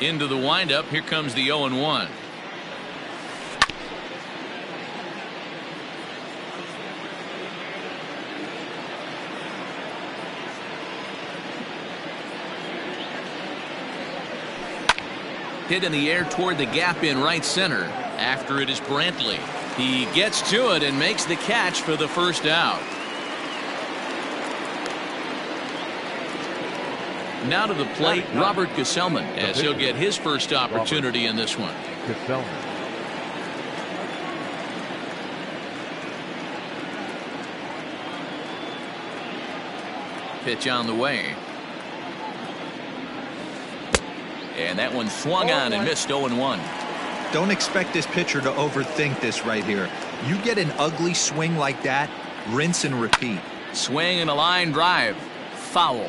Into the windup. Here comes the 0-1. Hit in the air toward the gap in right center. After it is Brantley. He gets to it and makes the catch for the first out. Now to the plate, Robert Gesellman, as he'll get his first opportunity in this one. Pitch on the way. And that one swung on and missed. 0-1. Don't expect this pitcher to overthink this right here. You get an ugly swing like that, rinse and repeat. Swing and a line drive. Foul.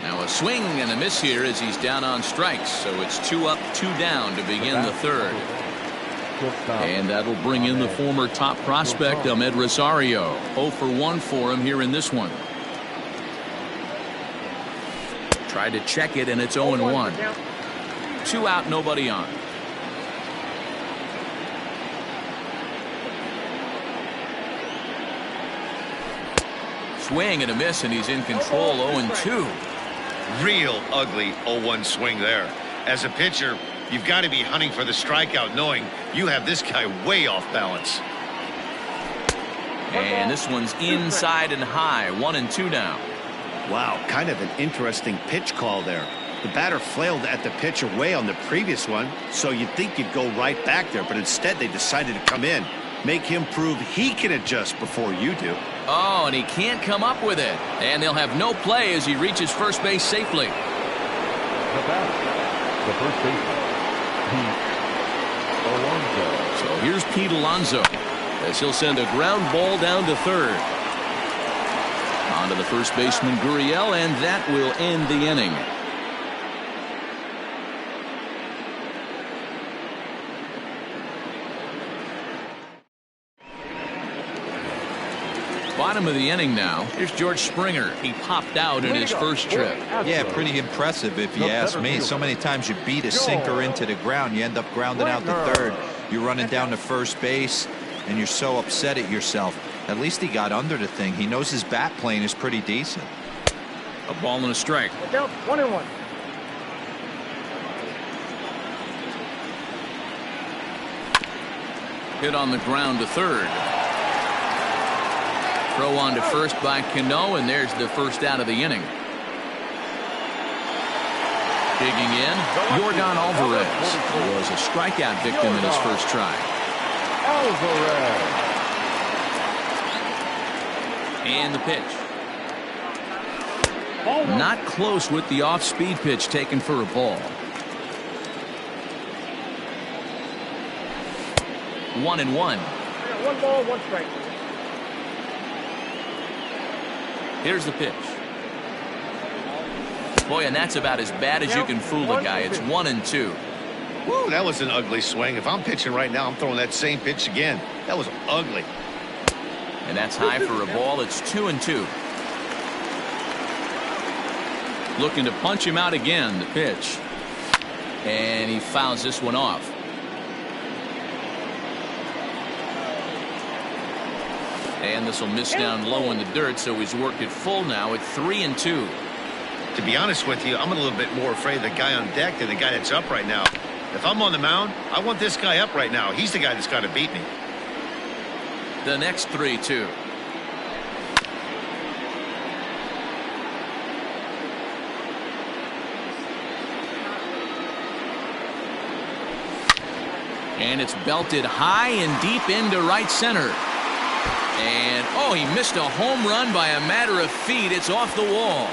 Now a swing and a miss here as he's down on strikes. So it's 2 up, 2 down to begin the third. And that'll bring in the former top prospect, Ahmed Rosario. 0 for 1 for him here in this one. Tried to check it, and it's 0-1. 2 out, nobody on. Swing and a miss, and he's in control. 0-2. Real ugly 0-1 swing there. As a pitcher, you've got to be hunting for the strikeout, knowing you have this guy way off balance. And this one's inside and high. 1-2 now. Wow, kind of an interesting pitch call there. The batter flailed at the pitch away on the previous one, so you'd think you'd go right back there, but instead they decided to come in, make him prove he can adjust before you do. Oh, and he can't come up with it. And they'll have no play as he reaches first base safely. The first baseman, Pete Alonso. So here's Pete Alonso as he'll send a ground ball down to third. On to the first baseman, Gurriel, and that will end the inning. Bottom of the inning now. Here's George Springer. He popped out in his first trip. Yeah, pretty impressive if you ask me. So many times you beat a sinker into the ground, you end up grounding out to third. You're running down to first base, and you're so upset at yourself. At least he got under the thing. He knows his bat plane is pretty decent. A ball and a strike. 1-1. Hit on the ground to third. Throw on to first by Cano, and there's the first out of the inning. Digging in, Yordan Alvarez, who was a strikeout victim in his first try. Alvarez. And the pitch. Not close with the off-speed pitch taken for a ball. 1-1. 1 ball, 1 strike. Here's the pitch. Boy, and that's about as bad as you can fool a guy. It's 1-2. Woo, that was an ugly swing. If I'm pitching right now, I'm throwing that same pitch again. That was ugly. And that's high for a ball. It's 2-2. Looking to punch him out again. The pitch. And he fouls this one off. And this will miss down low in the dirt, so he's worked it full now at 3-2. To be honest with you, I'm a little bit more afraid of the guy on deck than the guy that's up right now. If I'm on the mound, I want this guy up right now. He's the guy that's got to beat me. The next 3-2. And it's belted high and deep into right center. And, oh, he missed a home run by a matter of feet. It's off the wall.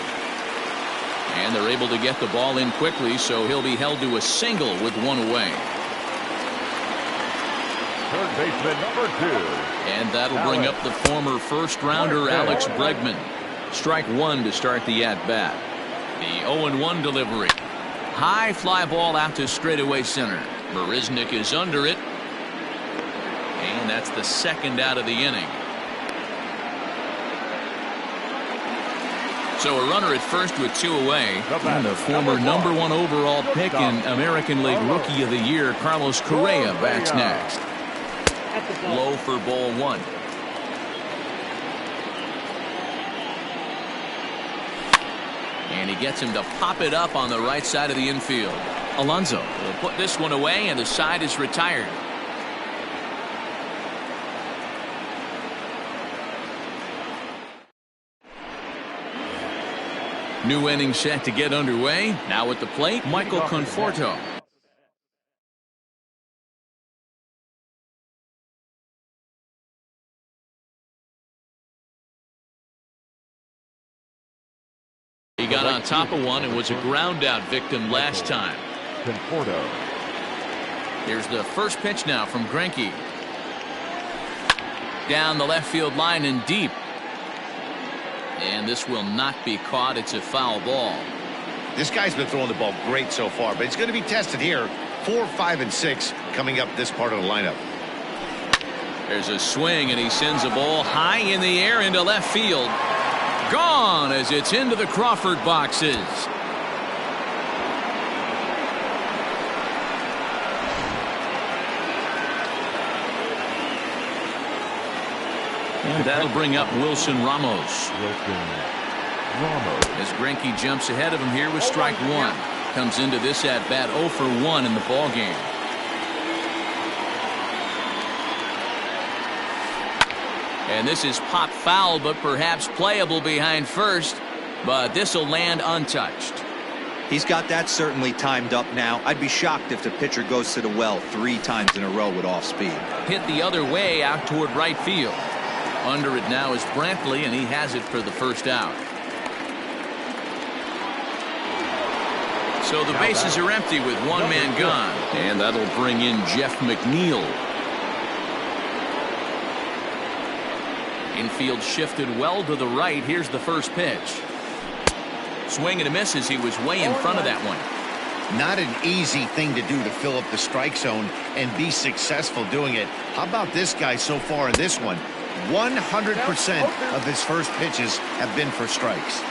And they're able to get the ball in quickly, so he'll be held to a single with one away. Third baseman number 2. And that'll bring up the former first-rounder Alex Bregman. Strike one to start the at-bat. The 0-1 delivery. High fly ball out to straightaway center. Marisnick is under it. And and that's the second out of the inning. So a runner at first with 2 away. And the former #1 overall pick in American League Rookie of the Year, Carlos Correa, bats next. Low for ball 1. And he gets him to pop it up on the right side of the infield. Alonso will put this one away, and the side is retired. New inning set to get underway. Now at the plate, Michael Conforto. He got on top of one and was a ground out victim last time. Conforto. Here's the first pitch now from Greinke. Down the left field line and deep. And this will not be caught. It's a foul ball. This guy's been throwing the ball great so far, but it's going to be tested here. 4, 5, and 6 coming up this part of the lineup. There's a swing, and he sends a ball high in the air into left field. Gone as it's into the Crawford boxes. And that'll bring up Wilson Ramos. As Greinke jumps ahead of him here with strike 1. Comes into this at bat 0 for 1 in the ball game. And this is pop foul, but perhaps playable behind first. But this will land untouched. He's got that certainly timed up now. I'd be shocked if the pitcher goes to the well 3 times in a row with off speed. Hit the other way out toward right field. Under it now is Brantley, and he has it for the first out. So the bases are empty with 1 man gone. And that'll bring in Jeff McNeil. Infield shifted well to the right. Here's the first pitch. Swing and a miss as he was way in front of that one. Not an easy thing to do to fill up the strike zone and be successful doing it. How about this guy so far in this one? 100% of his first pitches have been for strikes.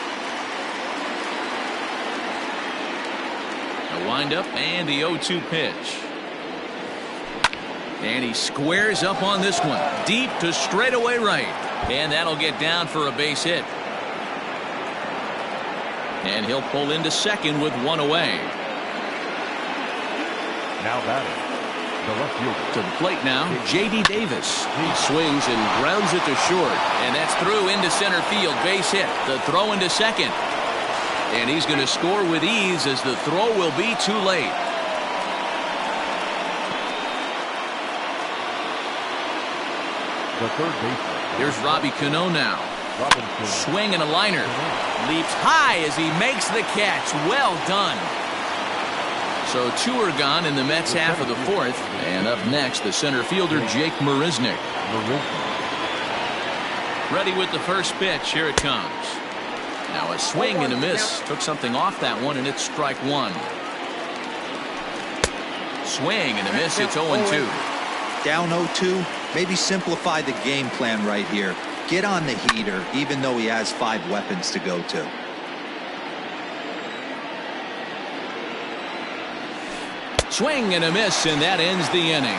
A windup and the 0-2 pitch. And he squares up on this one. Deep to straightaway right. And that'll get down for a base hit. And he'll pull into second with 1 away. Now batting, the left fielder. To the plate now, J.D. Davis. He swings and grounds it to short. And that's through into center field. Base hit. The throw into second. And he's going to score with ease as the throw will be too late. The third baseman. Here's Robbie Cano now. Robinson. Swing and a liner. Leaps high as he makes the catch. Well done. So 2 are gone in the Mets half of the 4th. And up next, the center fielder, Jake Marisnick. Ready with the first pitch. Here it comes. Now a swing and a miss. Took something off that one, and it's strike 1. Swing and a miss. It's 0-2. Down 0-2. Maybe simplify the game plan right here. Get on the heater, even though he has 5 weapons to go to. Swing and a miss, and that ends the inning.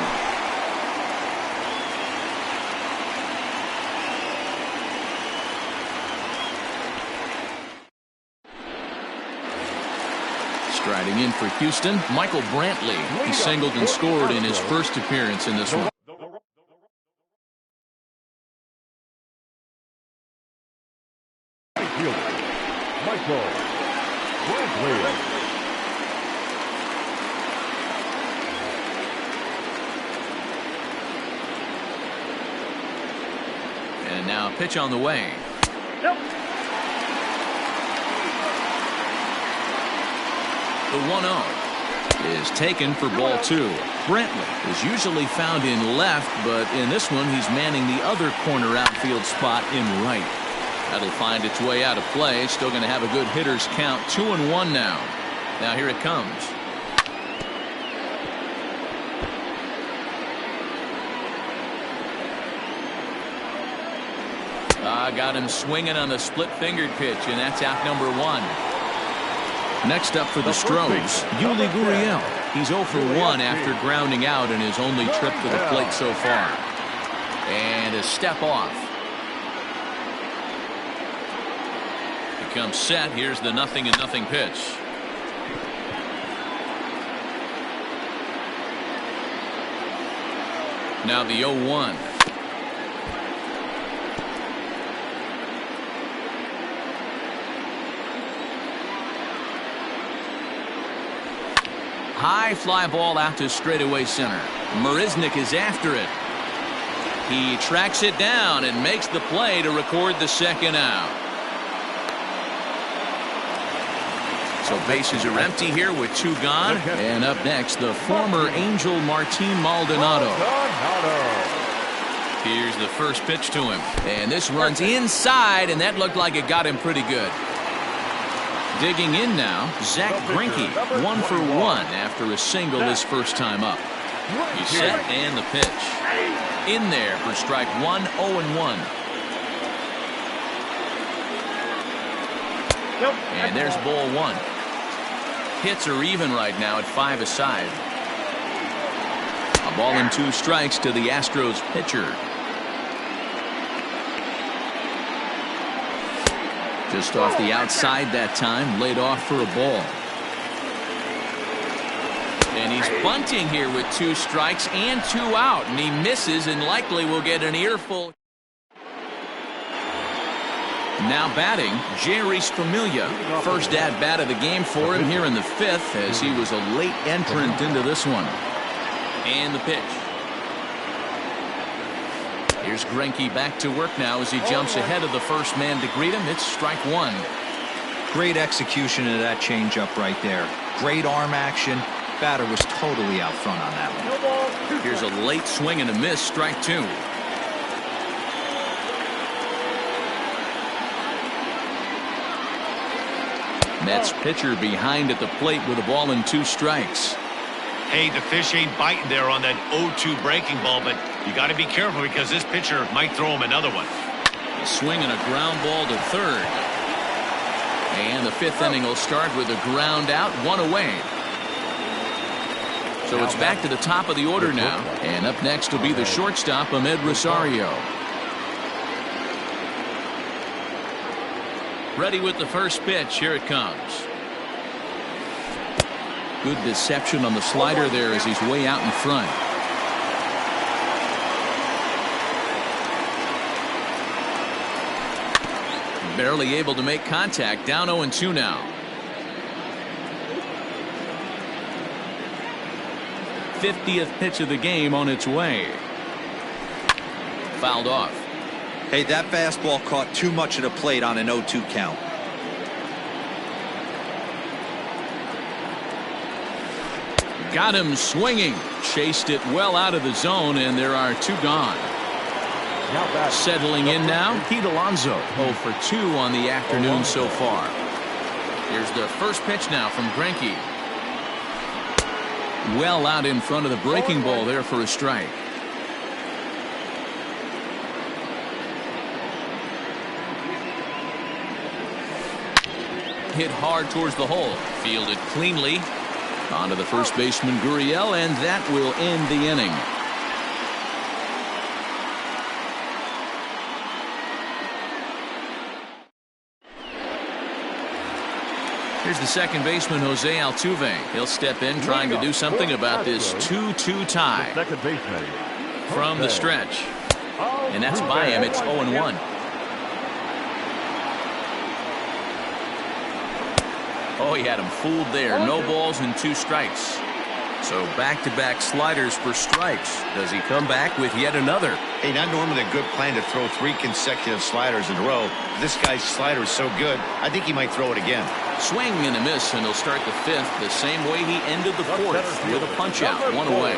Striding in for Houston, Michael Brantley. He singled and scored in his first appearance in this one. Michael Brantley. And now a pitch on the way. Nope. The 1-0 is taken for ball 2. Brantley is usually found in left, but in this one he's manning the other corner outfield spot in right. That'll find its way out of play. Still going to have a good hitter's count. 2-1 now. Now here it comes. Got him swinging on the split-fingered pitch, and that's out number 1. Next up for the Stros, Yuli Gurriel. He's 0 for 1 after grounding out in his only trip to the plate so far. And a step off. Becomes set. Here's the 0-0 pitch. Now the 0-1. High fly ball out to straightaway center. Marisnik is after it. He tracks it down and makes the play to record the second out. So bases are empty here with 2 gone. And up next, the former Angel Martin Maldonado. Here's the first pitch to him. And this runs inside, and that looked like it got him pretty good. Digging in now, Zach Greinke, 1 for 1 after a single his first time up. He's set and the pitch. In there for strike 1, 0-1. And there's ball 1. Hits are even right now at 5 aside. A ball and 2 strikes to the Astros pitcher. Just off the outside that time, laid off for a ball. And he's bunting here with 2 strikes and 2 out, and he misses and likely will get an earful. Now batting, Jeurys Familia. First at bat of the game for him here in the 5th, as he was a late entrant into this one. And the pitch. Here's Greinke back to work now as he jumps ahead of the first man to greet him. It's strike 1. Great execution of that changeup right there. Great arm action. Batter was totally out front on that one. Here's a late swing and a miss, strike 2. Mets pitcher behind at the plate with a ball and 2 strikes. Hey, the fish ain't biting there on that 0-2 breaking ball, but you got to be careful because this pitcher might throw him another one. A swing and a ground ball to third. And the 5th inning will start with a ground out, 1 away. So it's back to the top of the order now. And up next will be the shortstop, Ahmed Rosario. Ready with the first pitch. Here it comes. Good deception on the slider there as he's way out in front. Barely able to make contact. Down 0-2 now. 50th pitch of the game on its way. Fouled off. Hey, that fastball caught too much of the plate on an 0-2 count. Got him swinging. Chased it well out of the zone, and there are 2 gone. Settling in now, Pete Alonso. 0 for 2 on the afternoon so far. Here's the first pitch now from Greinke. Well out in front of the breaking ball there for a strike. Hit hard towards the hole. Fielded cleanly. On to the first baseman, Gurriel, and that will end the inning. Here's the second baseman, Jose Altuve. He'll step in trying to do something about this 2-2 tie. Second baseman. From the stretch. And that's by him. It's 0-1. Oh, he had him fooled there. No balls and 2 strikes. So back-to-back sliders for strikes. Does he come back with yet another? Hey, not normally a good plan to throw 3 consecutive sliders in a row. This guy's slider is so good, I think he might throw it again. Swing and a miss, and he'll start the 5th the same way he ended the 4th with a punch-out, 1 away.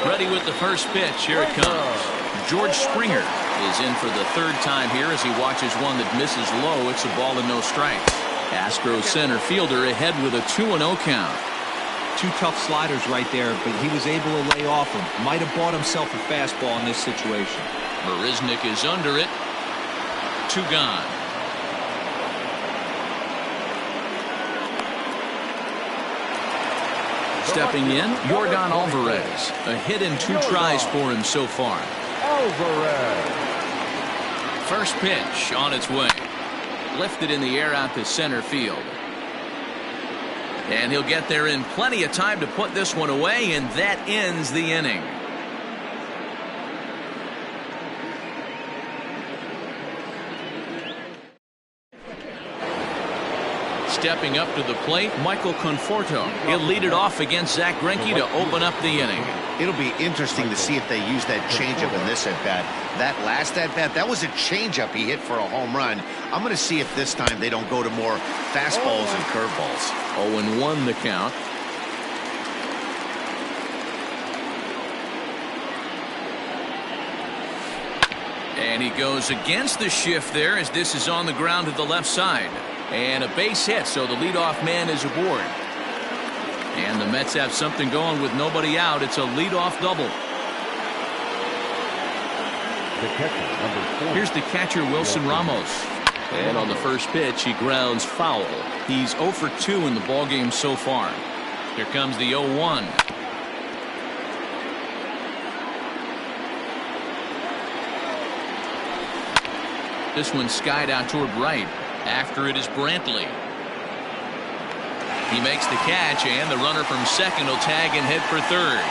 Ready with the first pitch. Here it comes. George Springer is in for the 3rd time here as he watches one that misses low. It's a ball and no strikes. Astros center fielder ahead with a 2-0 count. 2 tough sliders right there, but he was able to lay off them. Might have bought himself a fastball in this situation. Marisnik is under it. 2 gone. Stepping in, Yordan Alvarez. A hit and 2 tries for him so far. Alvarez. First pitch on its way. Lifted in the air out to center field. And he'll get there in plenty of time to put this one away, and that ends the inning. Stepping up to the plate, Michael Conforto. He'll lead it off against Zach Greinke to open up the inning. It'll be interesting to see if they use that changeup in this at-bat. That last at-bat, that was a changeup he hit for a home run. I'm going to see if this time they don't go to more fastballs and curveballs. 0-1 the count. And he goes against the shift there as this is on the ground to the left side. And a base hit, so the leadoff man is aboard. And the Mets have something going with nobody out. It's a leadoff double. The catcher, number 4. Here's the catcher, Wilson Ramos. And on the first pitch, he grounds foul. He's 0 for 2 in the ballgame so far. Here comes the 0-1. This one skied out toward right. After it is Brantley. He makes the catch, and the runner from second will tag and head for third.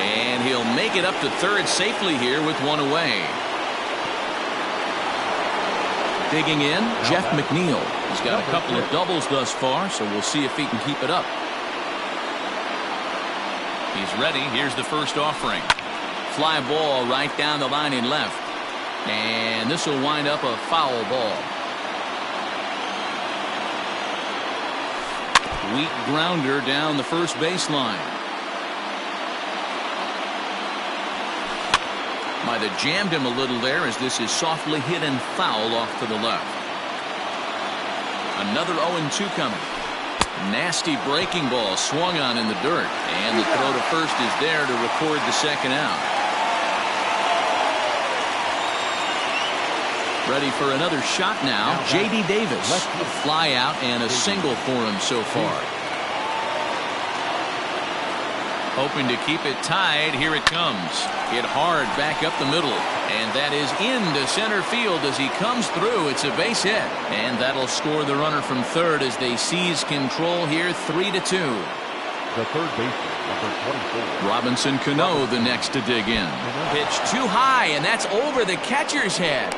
And he'll make it up to third safely here with 1 away. Digging in, Jeff McNeil. He's got a couple of doubles thus far, so we'll see if he can keep it up. He's ready. Here's the first offering. Fly ball right down the line in left. And this will wind up a foul ball. Weak grounder down the first baseline. Might have jammed him a little there as this is softly hit and foul off to the left. Another 0-2 coming. Nasty breaking ball swung on in the dirt. And the throw to first is there to record the second out. Ready for another shot now. J.D. Davis. A fly out and a single for him so far. Hoping to keep it tied. Here it comes. Hit hard back up the middle. And that is into center field as he comes through. It's a base hit. And that'll score the runner from third as they seize control here 3-2. The third baseman, number 24. Robinson Cano the next to dig in. Pitch too high, and that's over the catcher's head.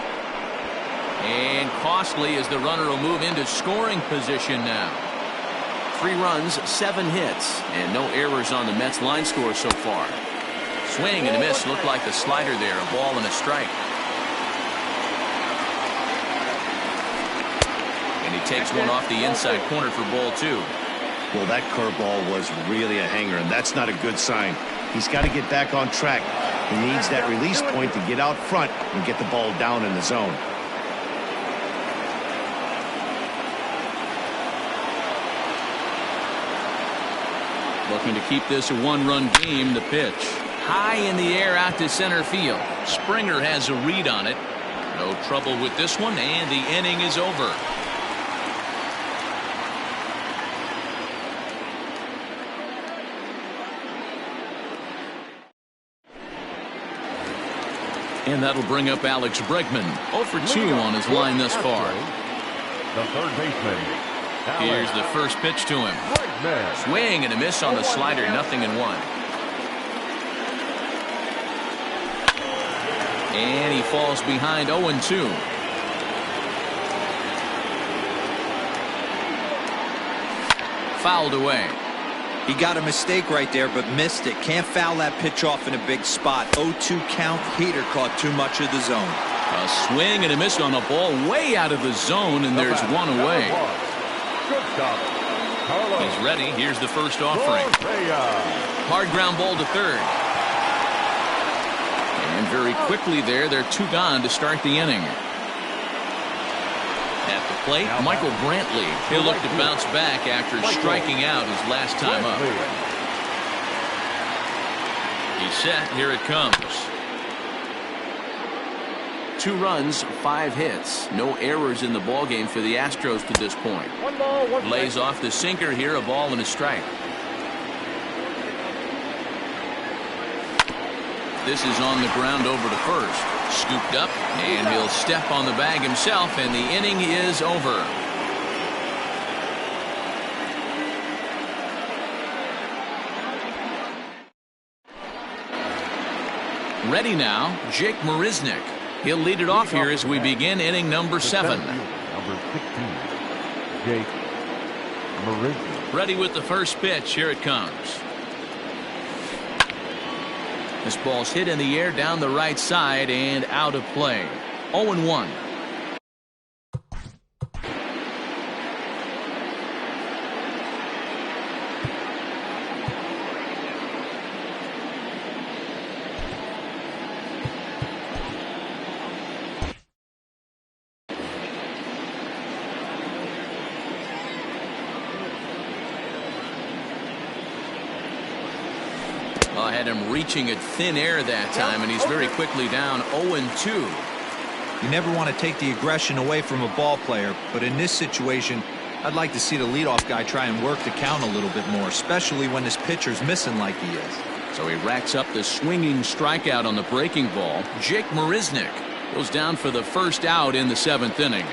And costly as the runner will move into scoring position now. 3 runs, 7 hits, and no errors on the Mets line score so far. Swing and a miss. Looked like the slider there. A ball and a strike. And he takes one off the inside corner for ball 2. Well, that curveball was really a hanger, and that's not a good sign. He's got to get back on track. He needs that release point to get out front and get the ball down in the zone. Looking to keep this a 1-run game. The pitch high in the air out to center field. Springer has a read on it. No trouble with this one, and the inning is over. And that'll bring up Alex Bregman. 0 for 2 on his line thus far. The third baseman. Here's the first pitch to him. Swing and a miss on the slider. 0-1. And he falls behind 0-2. Fouled away. He got a mistake right there, but missed it. Can't foul that pitch off in a big spot. 0-2 count. Heater caught too much of the zone. A swing and a miss on a ball way out of the zone, and there's 1 away. Good stop. He's ready. Here's the first offering. Hard ground ball to third. And very quickly there, they're 2 gone to start the inning. At the plate, Michael Brantley. He'll look to bounce back after striking out his last time up. He's set. Here it comes. 2 runs, 5 hits. No errors in the ballgame for the Astros to this point. 1 ball, 1 strike. Lays off the sinker here, a ball and a strike. This is on the ground over to first. Scooped up, and he'll step on the bag himself, and the inning is over. Ready now, Jake Marisnick. He'll lead it off here as we begin inning number 7. Number 16, Jake Marisnick. Ready with the first pitch. Here it comes. This ball's hit in the air down the right side and out of play. 0-1. Had him reaching at thin air that time, and he's very quickly down 0-2. You never want to take the aggression away from a ball player, but in this situation, I'd like to see the leadoff guy try and work the count a little bit more, especially when this pitcher's missing like he is. So he racks up the swinging strikeout on the breaking ball. Jake Marisnick goes down for the first out in the 7th inning.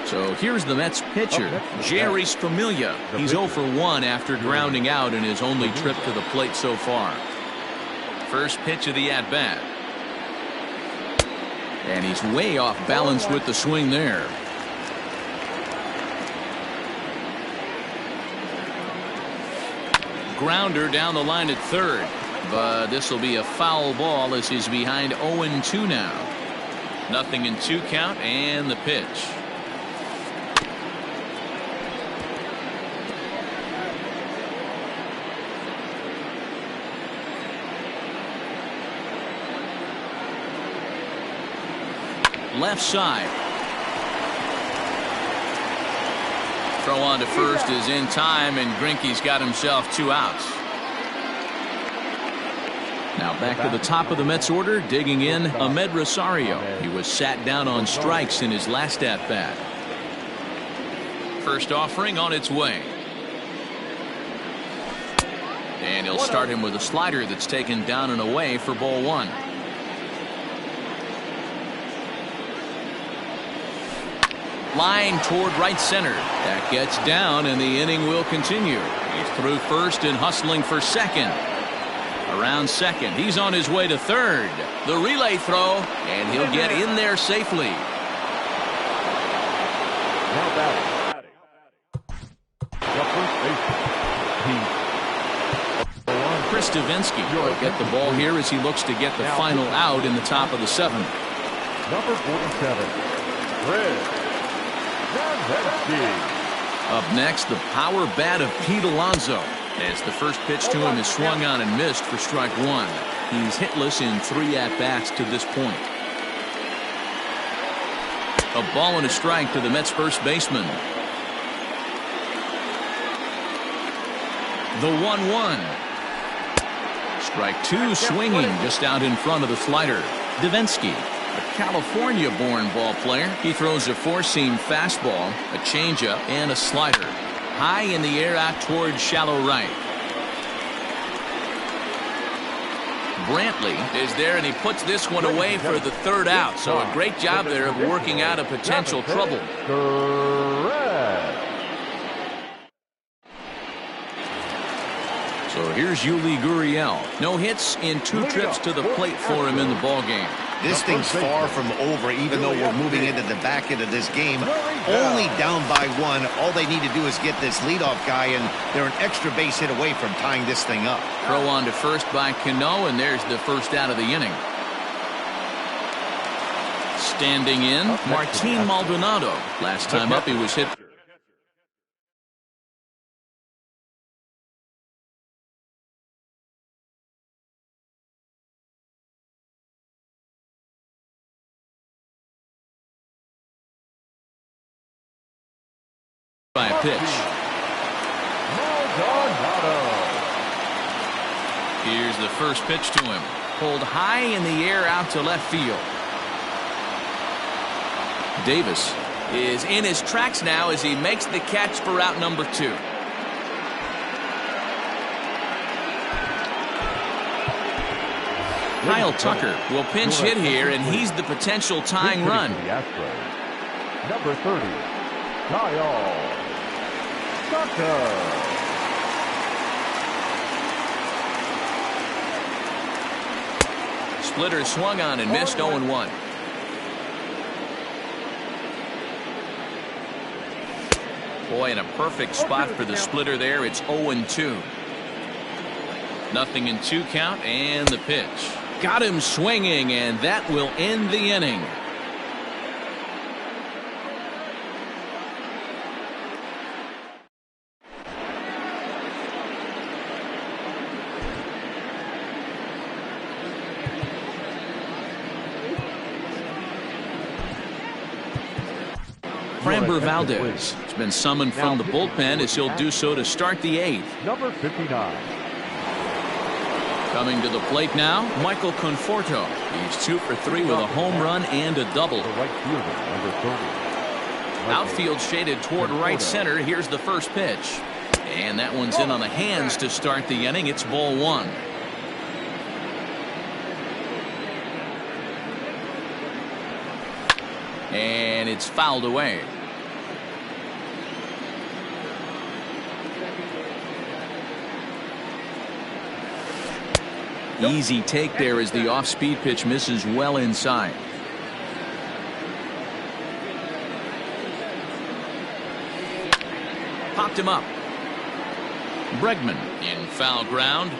So here's the Mets pitcher, Jerry Stramilia. He's 0 for 1 after grounding out in his only trip to the plate so far. First pitch of the at-bat. And he's way off balance with the swing there. Grounder down the line at third. But this will be a foul ball as he's behind 0-2 now. 0-2 count and the pitch. Left side. Throw on to first is in time, and Greinke's got himself 2 outs. Now back to the top of the Mets order, digging in Ahmed Rosario. He was sat down on strikes in his last at-bat. First offering on its way. And he'll start him with a slider that's taken down and away for ball 1. Line toward right center. That gets down, and the inning will continue. He's through first and hustling for second. Around second. He's on his way to third. The relay throw, and he'll get in there safely. Now batting. The first baseman, Chris Davinsky will get the ball here as he looks to get the final out in the top of the 7th. Number 47, Chris. Up next, the power bat of Pete Alonso, as the first pitch to him is swung on and missed for strike 1. He's hitless in 3 at-bats to this point. A ball and a strike to the Mets first baseman. The 1-1. Strike 2 swinging just out in front of the slider. Davinsky, a California-born ball player. He throws a 4-seam fastball, a changeup, and a slider. High in the air out towards shallow right. Brantley is there, and he puts this one away for the 3rd out. So a great job there of working out a potential trouble. So here's Yuli Gurriel. No hits in 2 trips to the plate for him in the ballgame. This thing's far from over, even though we're moving into the back end of this game. Only down by 1. All they need to do is get this leadoff guy, and they're an extra base hit away from tying this thing up. Throw on to first by Cano, and there's the first out of the inning. Standing in, Martin Maldonado. Last time up, he was hit by a pitch. Here's the first pitch to him. Pulled high in the air out to left field. Davis is in his tracks now as he makes the catch for out number 2. Kyle Tucker will pinch hit here, and he's the potential tying run. Number 30, Kyle Tucker. Splitter swung on and missed 0-1. Boy, in a perfect spot for the splitter there. It's 0-2. Nothing in 2 count, and the pitch. Got him swinging, and that will end the inning. Framber Valdez has been summoned from the bullpen as he'll do so to start the 8th. Number 59. Coming to the plate now, Michael Conforto. He's 2 for 3 with a home run and a double. The right fielder, number 30. Outfield shaded toward right center. Here's the first pitch. And that one's in on the hands to start the inning. It's ball 1. And it's fouled away. Easy take there as the off-speed pitch misses well inside. Popped him up. Bregman in foul ground.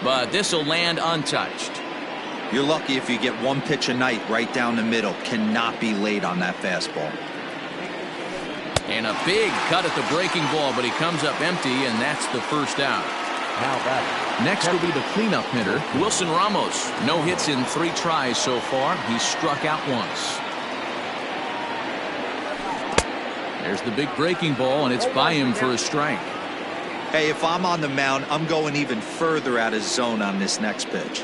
But this will land untouched. You're lucky if you get one pitch a night right down the middle. Cannot be late on that fastball. And a big cut at the breaking ball, but he comes up empty, and that's the first out. Next will be the cleanup hitter, Wilson Ramos. No hits in 3 tries so far. He's struck out once. There's the big breaking ball, and it's by him for a strike. Hey, if I'm on the mound, I'm going even further out of zone on this next pitch.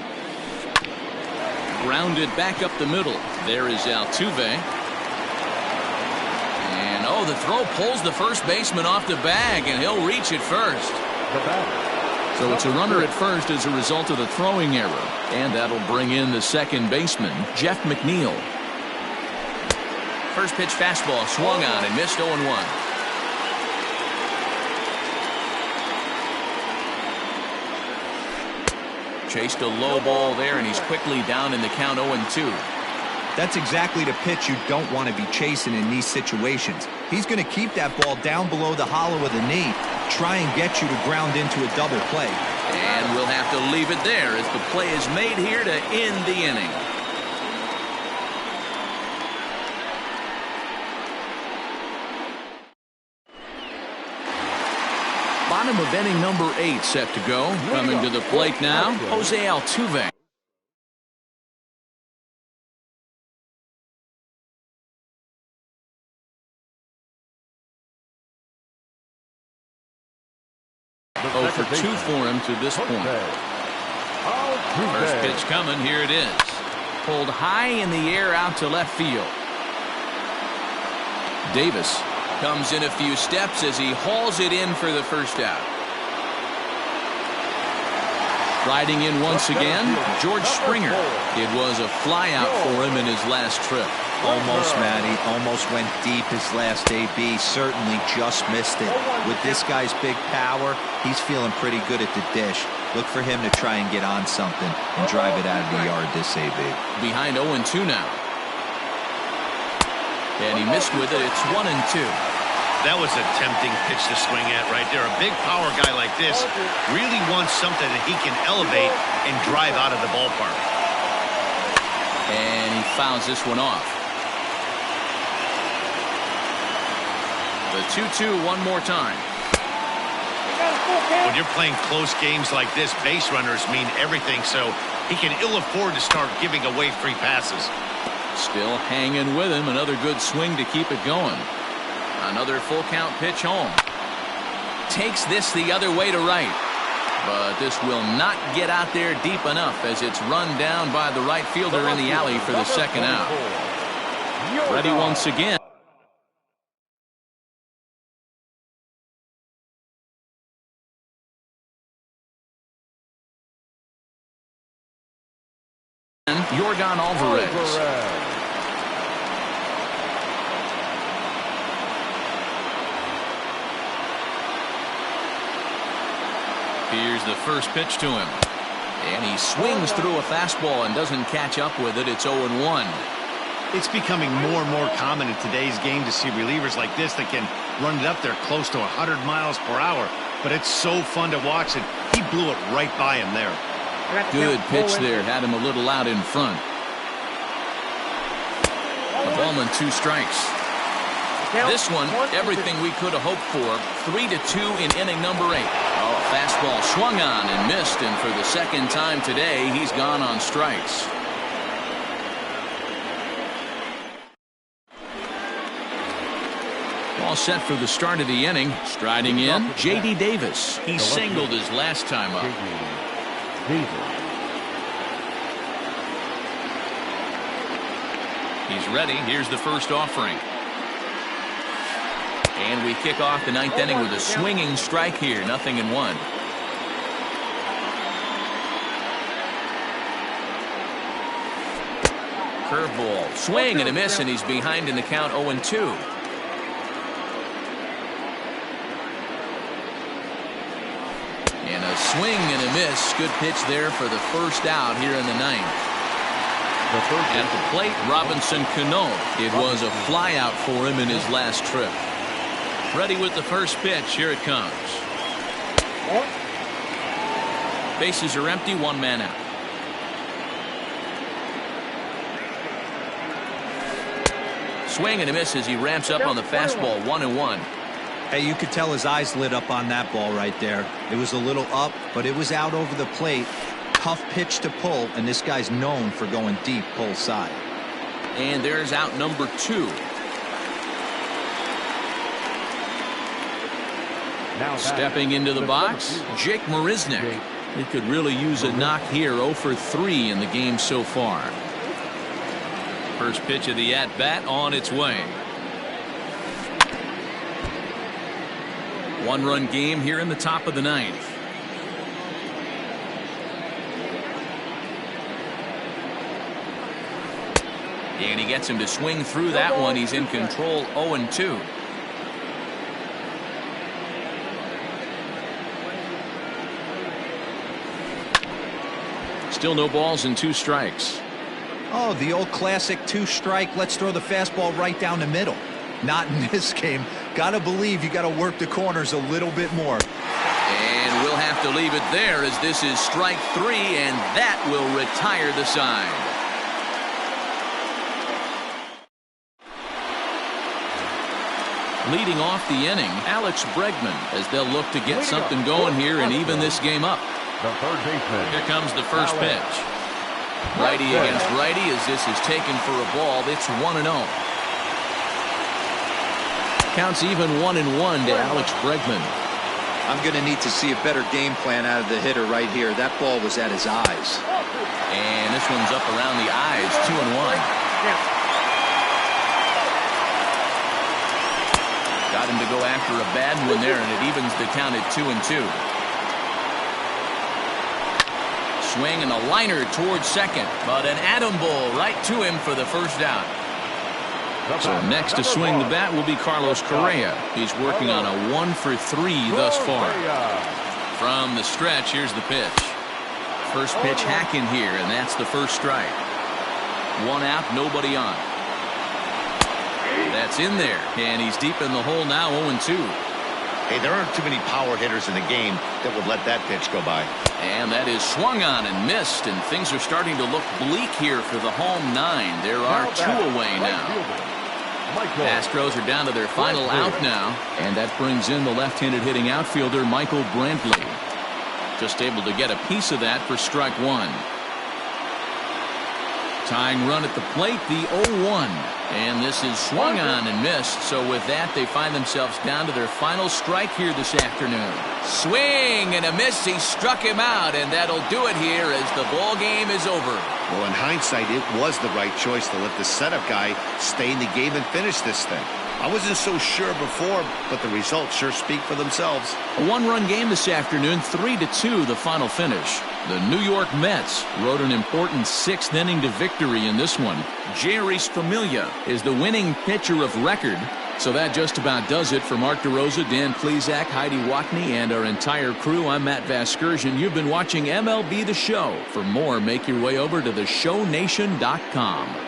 Grounded back up the middle. There is Altuve. And oh, the throw pulls the first baseman off the bag, and he'll reach it first. So it's a runner at first as a result of the throwing error. And that'll bring in the second baseman, Jeff McNeil. First pitch fastball swung on and missed 0-1. Chased a low ball there, and he's quickly down in the count 0-2. That's exactly the pitch you don't want to be chasing in these situations. He's going to keep that ball down below the hollow of the knee, try and get you to ground into a double play. And we'll have to leave it there as the play is made here to end the inning. Bottom of inning number 8 set to go. Coming to the plate now, Jose Altuve. For 2 for him to this point. First pitch coming. Here it is. Pulled high in the air out to left field. Davis comes in a few steps as he hauls it in for the first out. Riding in once again, George Springer. It was a flyout for him in his last trip. Almost, Matty. Almost went deep his last AB. Certainly just missed it. With this guy's big power, he's feeling pretty good at the dish. Look for him to try and get on something and drive it out of the yard this AB. Behind 0-2 now. And he missed with it. It's 1-2. That was a tempting pitch to swing at right there. A big power guy like this really wants something that he can elevate and drive out of the ballpark. And he fouls this one off. The 2-2 one more time. When you're playing close games like this, base runners mean everything, so he can ill afford to start giving away free passes. Still hanging with him. Another good swing to keep it going. Another full count pitch home. Takes this the other way to right. But this will not get out there deep enough as it's run down by the right fielder in the alley for the second out. Ready once again. Yordan Alvarez. Here's the first pitch to him. And he swings through a fastball and doesn't catch up with it. It's 0-1. It's becoming more and more common in today's game to see relievers like this that can run it up there close to 100 miles per hour. But it's so fun to watch it. He blew it right by him there. Good pitch there. Had him a little out in front. A ball and 2 strikes. This one, everything we could have hoped for. 3-2 in inning number 8. Oh, a fastball swung on and missed, and for the second time today, he's gone on strikes. All set for the start of the inning. Striding in, J.D. Davis. He singled his last time up. He's ready. Here's the first offering. And we kick off the 9th inning with a swinging strike here. 0-1. Curveball. Swing and a miss, and he's behind in the count 0-2. And a swing and a miss. Good pitch there for the first out here in the 9th. At the plate, Robinson Cano. It was a fly out for him in his last trip. Ready with the first pitch. Here it comes. Bases are empty. 1 man out. Swing and a miss as he ramps up on the fastball. 1-1. Hey, you could tell his eyes lit up on that ball right there. It was a little up, but it was out over the plate. Tough pitch to pull, and this guy's known for going deep pull side. And there's out number 2. Stepping into the box, Jake Marisnick. He could really use a knock here. 0 for 3 in the game so far. First pitch of the at-bat on its way. 1-run game here in the top of the 9th. And he gets him to swing through that one. He's in control. 0-2. Still no balls and 2 strikes. Oh, the old classic 2-strike. Let's throw the fastball right down the middle. Not in this game. Gotta believe you gotta work the corners a little bit more. And we'll have to leave it there as this is strike 3, and that will retire the side. Leading off the inning, Alex Bregman, as they'll look to get something going here and even this game up. Here comes the first pitch. Righty against righty as this is taken for a ball. It's 1-0. Counts even 1-1 to Alex Bregman. I'm going to need to see a better game plan out of the hitter right here. That ball was at his eyes. And this one's up around the eyes. 2-1. Got him to go after a bad one there, and it evens the count at 2-2. Swing and a liner towards second, but an atom ball right to him for the first out. So next to swing the bat will be Carlos Correa. He's working on a 1 for 3 thus far. From the stretch, here's the pitch. First pitch hacking here, and that's the first strike. 1 out, nobody on. That's in there, and he's deep in the hole now. 0-2. Hey, there aren't too many power hitters in the game that would let that pitch go by. And that is swung on and missed, and things are starting to look bleak here for the home 9. There are 2 away now. Astros are down to their final out now, and that brings in the left-handed hitting outfielder Michael Brantley. Just able to get a piece of that for strike 1. Tying run at the plate, the 0-1. And this is swung on and missed. So with that, they find themselves down to their final strike here this afternoon. Swing and a miss. He struck him out, and that'll do it here as the ball game is over. Well, in hindsight, it was the right choice to let the setup guy stay in the game and finish this thing. I wasn't so sure before, but the results sure speak for themselves. A one-run game this afternoon, 3-2 the final finish. The New York Mets rode an important sixth-inning to victory in this one. Jeurys Familia is the winning pitcher of record. So that just about does it for Mark DeRosa, Dan Plesac, Heidi Watney, and our entire crew. I'm Matt Vasgersian. You've been watching MLB The Show. For more, make your way over to theshownation.com.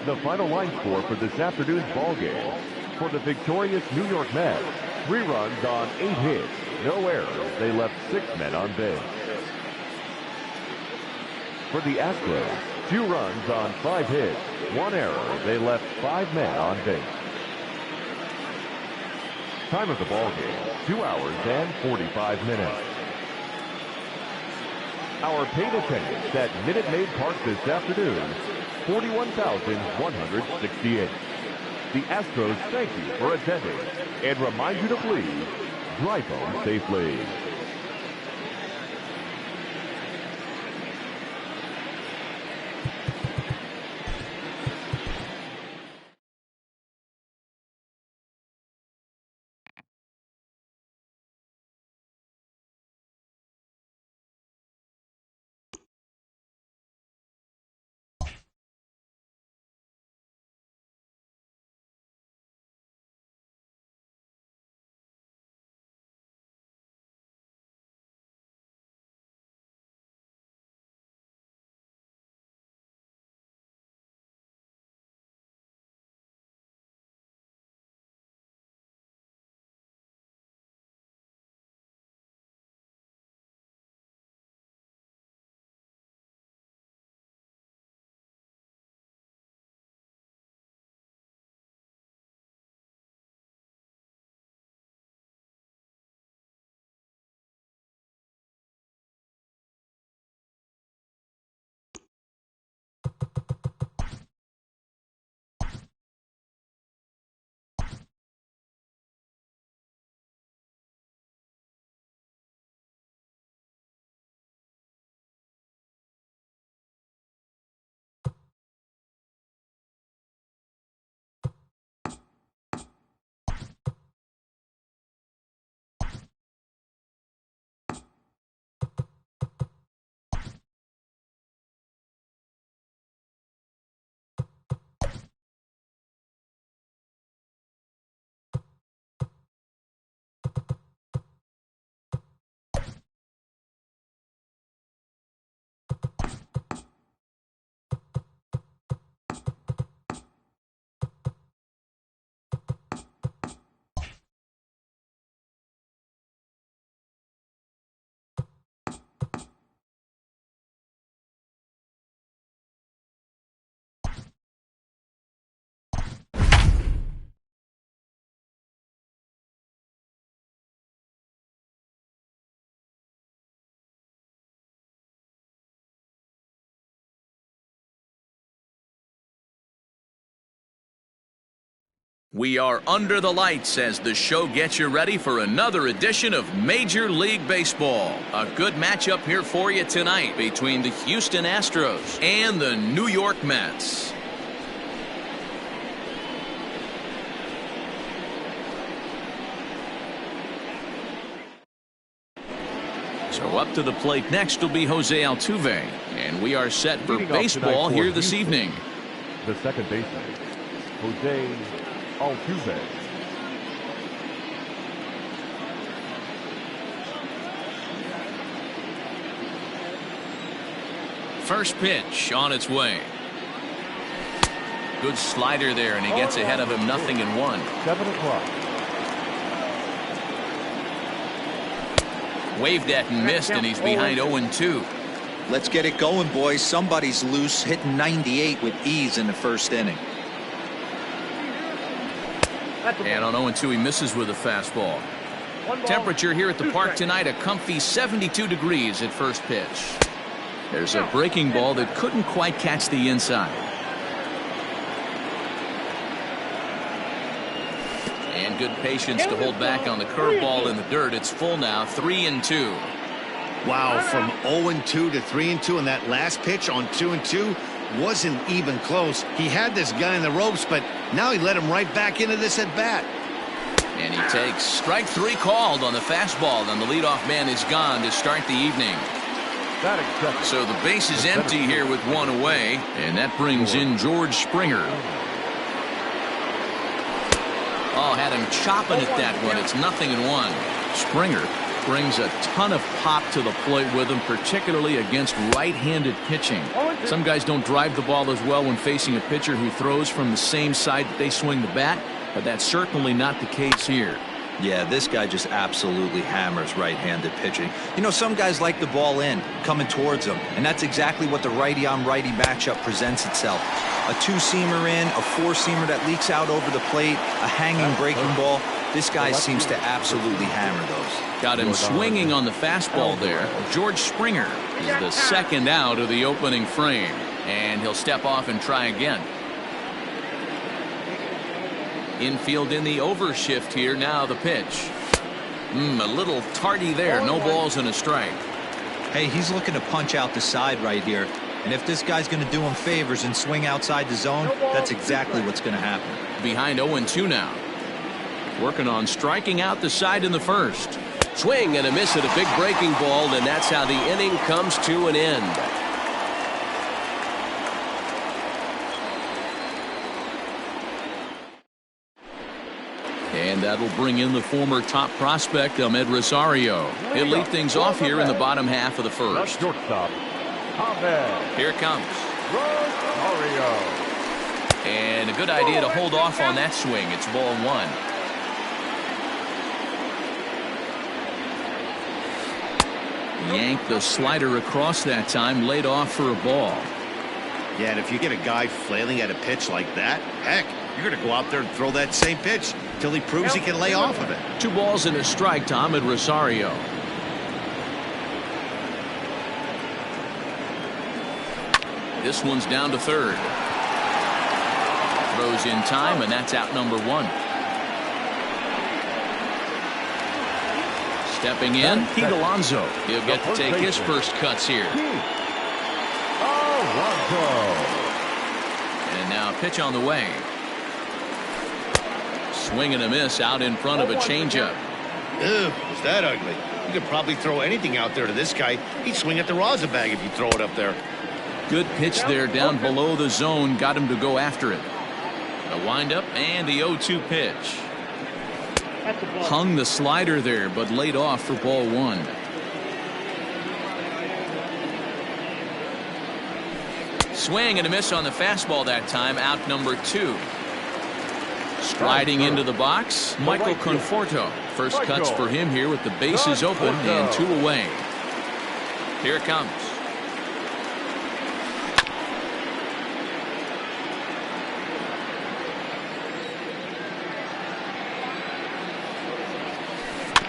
The final line score for this afternoon's ball game. For the victorious New York Mets, 3 runs on 8 hits, no errors. They left 6 men on base. For the Astros, 2 runs on 5 hits, 1 error. They left 5 men on base. Time of the ball game, 2 hours and 45 minutes. Our paid attendance at Minute Maid Park this afternoon, 41,168. The Astros thank you for attending and remind you to please drive home safely. We are under the lights as the show gets you ready for another edition of Major League Baseball. A good matchup here for you tonight between the Houston Astros and the New York Mets. So up to the plate next will be Jose Altuve, and we are set for baseball here this evening. The second baseman, Jose Altuve. First pitch on its way. Good slider there, and he gets ahead of him 0-1. 7 o'clock. Waved at and missed, and he's behind 0-2. Let's get it going, boys. Somebody's loose, hitting 98 with ease in the first inning. And on 0-2, he misses with a fastball. Temperature here at the park tonight, a comfy 72 degrees at first pitch. There's a breaking ball that couldn't quite catch the inside. And good patience to hold back on the curveball in the dirt. It's full now, 3-2. Wow, from 0-2 to 3-2, and that last pitch on 2-2 wasn't even close. He had this guy in the ropes, but now he let him right back into this at bat. And he takes strike 3 called on the fastball, and the leadoff man is gone to start the evening. So the base is empty here with 1 away, and that brings in George Springer. Oh, had him chopping at that one. It's 0-1. Springer brings a ton of pop to the plate with him, particularly against right-handed pitching. Some guys don't drive the ball as well when facing a pitcher who throws from the same side that they swing the bat, but that's certainly not the case here. Yeah, this guy just absolutely hammers right-handed pitching. You know, some guys like the ball in, coming towards them, and that's exactly what the righty-on-righty matchup presents itself. A two-seamer in, a four-seamer that leaks out over the plate, a hanging breaking ball. This guy seems to absolutely hammer those. Got him swinging on the fastball there. George Springer is the second out of the opening frame, and he'll step off and try again. Infield in the overshift here. Now the pitch. A little tardy there. No balls and a strike. Hey, he's looking to punch out the side right here. And if this guy's going to do him favors and swing outside the zone, that's exactly what's going to happen. Behind 0-2 now. Working on striking out the side in the first. Swing and a miss at a big breaking ball, and that's how the inning comes to an end. And that'll bring in the former top prospect, Ahmed Rosario. He'll lead things off here in the bottom half of the first. Here it comes. Rosario. And a good idea to hold off on that swing. It's ball 1. Yanked the slider across that time, laid off for a ball. Yeah, and if you get a guy flailing at a pitch like that, heck, you're going to go out there and throw that same pitch till he proves he can lay off of it. 2 balls and a strike to Ahmed Rosario. This one's down to third. Throws in time, and that's out number 1. Stepping in, Pete Alonso. He'll get to take his first cuts here. And now a pitch on the way. Swing and a miss out in front of a changeup. Ew, was that ugly? You could probably throw anything out there to this guy. He'd swing at the rosin bag if you throw it up there. Good pitch there down below the zone. Got him to go after it. A windup and the 0-2 pitch. Hung the slider there, but laid off for ball 1. Swing and a miss on the fastball that time. Out number 2. Striding into the box, Michael Conforto. First cuts for him here with the bases open and 2 away. Here it comes.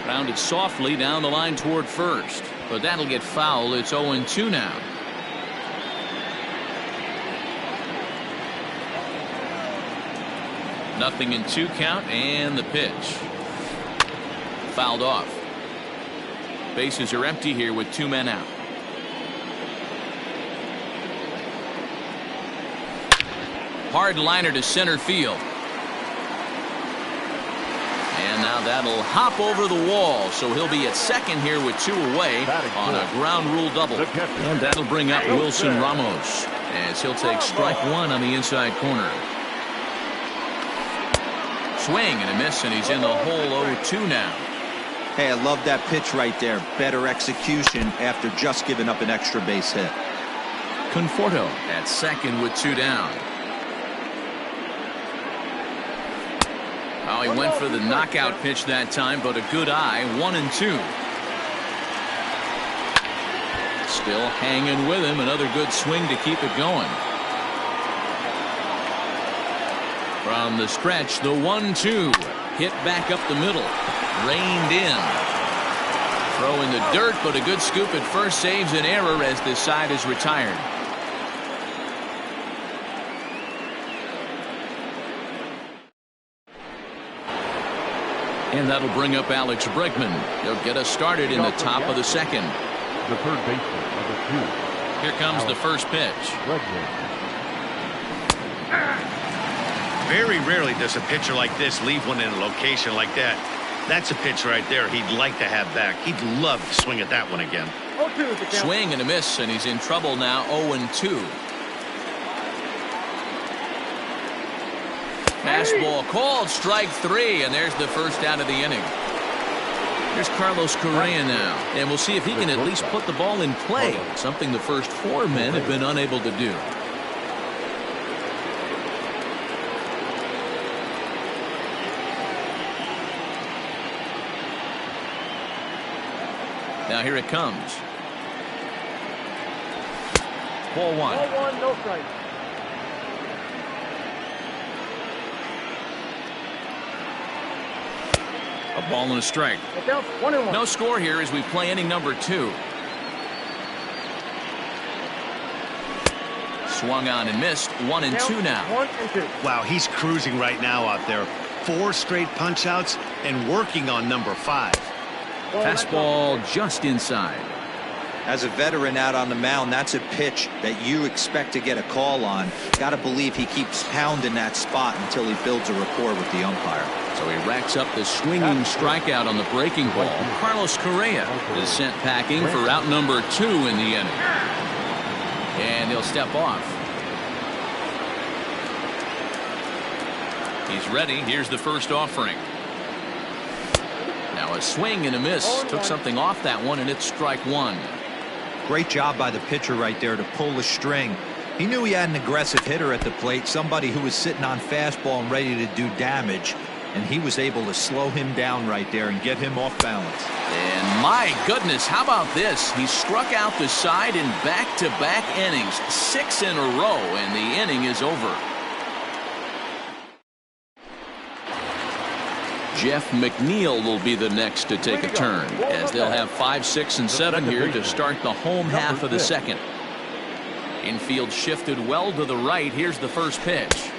Rounded softly down the line toward first, but that'll get foul. It's 0-2 now. Nothing in 2 count, and the pitch. Fouled off. Bases are empty here with 2 men out. Hard liner to center field. And now that'll hop over the wall, so he'll be at second here with 2 away on a ground rule double. And that'll bring up Wilson Ramos as he'll take strike 1 on the inside corner. Swing and a miss, and he's in the hole. 0-2 now. Hey, I love that pitch right there. Better execution after just giving up an extra base hit. Conforto at second with 2 down. Oh, he went for the knockout pitch that time, but a good eye. 1-2. Still hanging with him. Another good swing to keep it going. From the stretch, the 1-2. Hit back up the middle. Reined in. Throw in the dirt, but a good scoop at first saves an error as this side is retired. And that'll bring up Alex Bregman. He'll get us started in the top of the second. The third baseman, number 2. Here comes the first pitch. Very rarely does a pitcher like this leave one in a location like that. That's a pitch right there he'd like to have back. He'd love to swing at that one again. Swing and a miss, and he's in trouble now. 0-2. Fastball called, strike 3, and there's the first out of the inning. Here's Carlos Correa now, and we'll see if he can at least put the ball in play, something the first 4 men have been unable to do. Now here it comes. Ball 1. Ball 1, no strike. A ball and a strike. Down 1-1. No score here as we play inning number 2. Swung on and missed. 1-2 now. 1-2. Wow, he's cruising right now out there. 4 straight punch outs and working on number 5. Fastball just inside. As a veteran out on the mound, that's a pitch that you expect to get a call on. Got to believe he keeps pounding that spot until he builds a rapport with the umpire. So he racks up the swinging strikeout on the breaking ball. Carlos Correa is sent packing for out number 2 in the inning. And he'll step off. He's ready. Here's the first offering. Now a swing and a miss. Took something off that one, and it's strike 1. Great job by the pitcher right there to pull the string. He knew he had an aggressive hitter at the plate, somebody who was sitting on fastball and ready to do damage, and he was able to slow him down right there and get him off balance. And my goodness, how about this? He struck out the side in back-to-back innings, 6 in a row, and the inning is over. Jeff McNeil will be the next to take a turn, as they'll have 5, 6, and 7 here to start the home half of the second. Infield shifted well to the right. Here's the first pitch.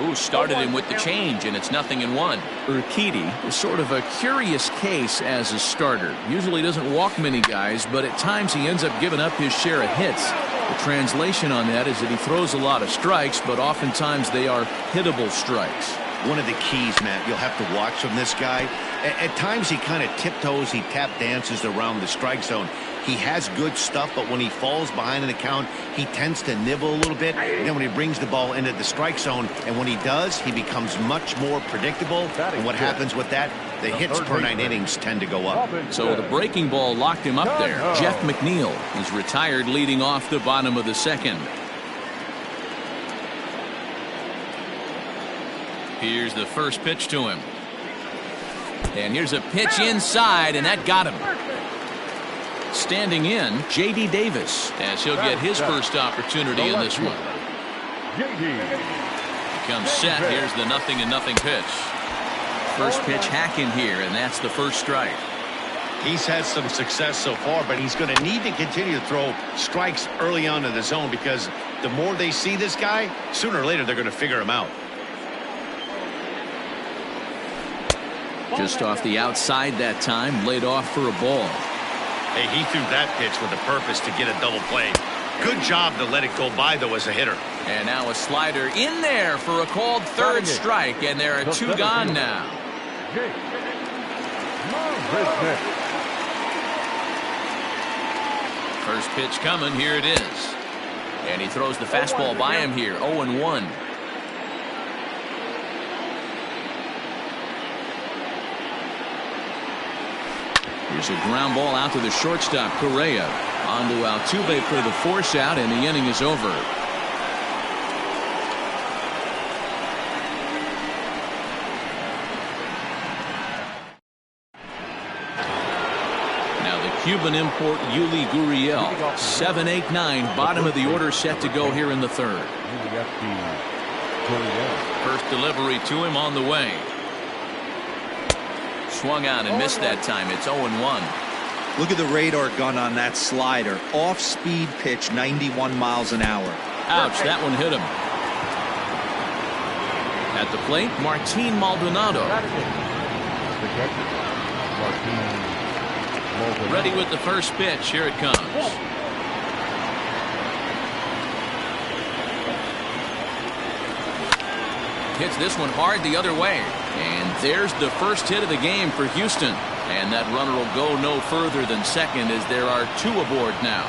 Ooh, started him with the change, and it's 0-1. Urquidy is sort of a curious case as a starter. Usually doesn't walk many guys, but at times he ends up giving up his share of hits. The translation on that is that he throws a lot of strikes, but oftentimes they are hittable strikes. One of the keys, Matt, you'll have to watch from this guy. At times he kind of tiptoes, he tap dances around the strike zone. He has good stuff, but when he falls behind in the count, he tends to nibble a little bit. And then when he brings the ball into the strike zone, and when he does, he becomes much more predictable. And what happens with that? The hits per 9 innings tend to go up. So the breaking ball locked him up there. Jeff McNeil is retired, leading off the bottom of the second. Here's the first pitch to him. And here's a pitch inside, and that got him. Standing in, J.D. Davis, as he'll get his first opportunity in this one. He comes set. Here's the 0-0 pitch. First pitch hacking here, and that's the first strike. He's had some success so far, but he's going to need to continue to throw strikes early on in the zone, because the more they see this guy, sooner or later they're going to figure him out. Just off the outside that time, laid off for a ball. Hey, he threw that pitch with a purpose to get a double play. Good job to let it go by, though, as a hitter. And now a slider in there for a called third strike, and there are 2 gone now. First pitch coming, here it is. And he throws the fastball by him here, 0-1. Here's a ground ball out to the shortstop, Correa. On to Altuve for the force out, and the inning is over. Now the Cuban import, Yuli Gurriel. 7, 8, 9, bottom of the order set to go here in the third. First delivery to him on the way. Swung out and missed that time. It's 0-1. Look at the radar gun on that slider. Off-speed pitch, 91 miles an hour. Ouch, that one hit him. At the plate, Martin Maldonado. Ready with the first pitch. Here it comes. Hits this one hard the other way. And there's the first hit of the game for Houston. And that runner will go no further than second as there are two aboard now.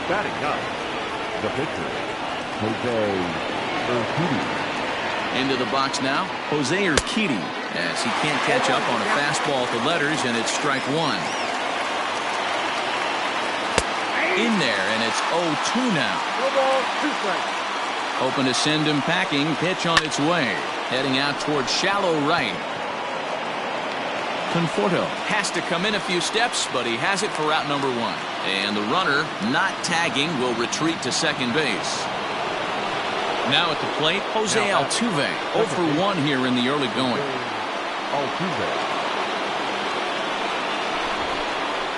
Batting up, the pitcher, Jose Urquidy. Into the box now, Jose Urquidy, as he can't catch up on a fastball at the letters, and it's strike one. In there, and it's 0-2 now. No ball, 2 strikes. Open to send him packing. Pitch on its way. Heading out towards shallow right. Conforto has to come in a few steps, but he has it for out number 1. And the runner, not tagging, will retreat to second base. Now at the plate, Jose Altuve. 0 for 1 here in the early going.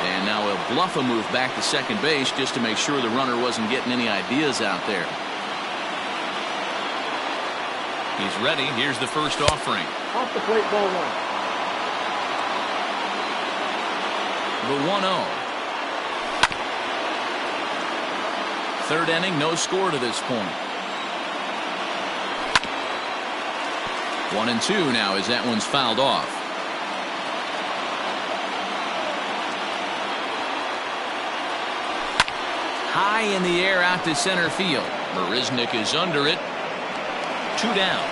And now he'll bluff a move back to second base just to make sure the runner wasn't getting any ideas out there. He's ready. Here's the first offering. Off the plate, ball 1. The 1-0. Third inning, no score to this point. 1-2 now as that one's fouled off. High in the air out to center field. Marisnik is under it. 2 down.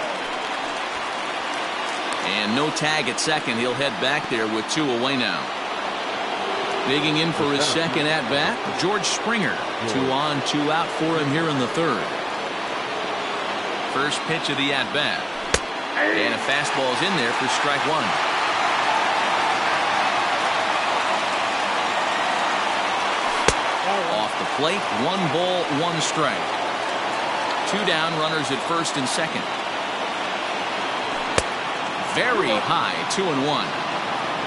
And no tag at second. He'll head back there with 2 away now. Digging in for his second at bat, George Springer. 2 on, 2 out for him here in the third. First pitch of the at bat. And a fastball's in there for strike 1. Off the plate, 1 ball, 1 strike. 2 down, runners at first and second. Very high, 2-1.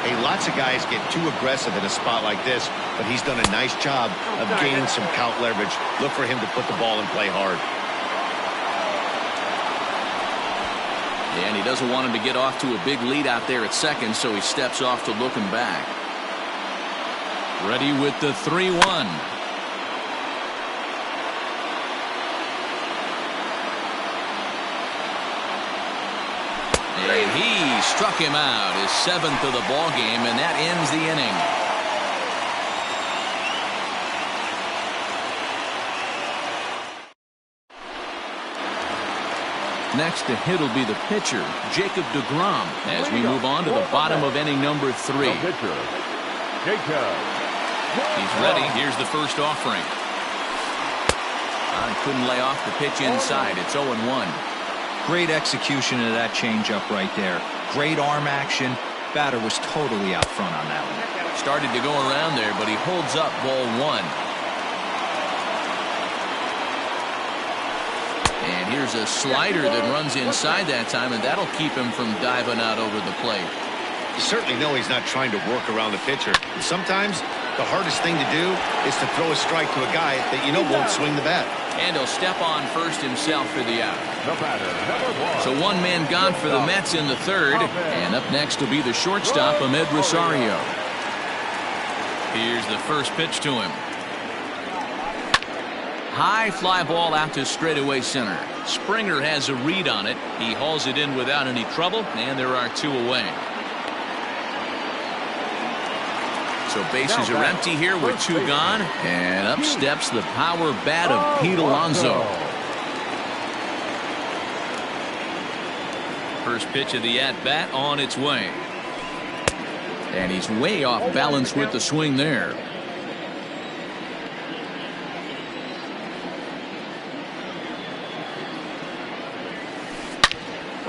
Hey, lots of guys get too aggressive in a spot like this, but he's done a nice job of gaining some count leverage. Look for him to put the ball in play hard. And he doesn't want him to get off to a big lead out there at second, so he steps off to look him back. Ready with the 3-1. And he struck him out, his 7th of the ball game, and that ends the inning. Next to hit will be the pitcher, Jacob deGrom, as we move on to the bottom of inning number 3. He's ready. Here's the first offering. Couldn't lay off the pitch inside. It's 0-1. Great execution of that changeup right there. Great arm action. Batter was totally out front on that one. Started to go around there, but he holds up ball 1. And here's a slider that runs inside that time, and that'll keep him from diving out over the plate. You certainly know he's not trying to work around the pitcher. And sometimes the hardest thing to do is to throw a strike to a guy that you know won't swing the bat. And he'll step on first himself for the out. So 1 man gone for the Mets in the third. And up next will be the shortstop, Ahmed Rosario. Here's the first pitch to him. High fly ball out to straightaway center. Springer has a read on it. He hauls it in without any trouble, and there are 2 away. So bases are empty here with 2 gone, and up steps the power bat of Pete Alonso. First pitch of the at-bat on its way. And he's way off balance with the swing there.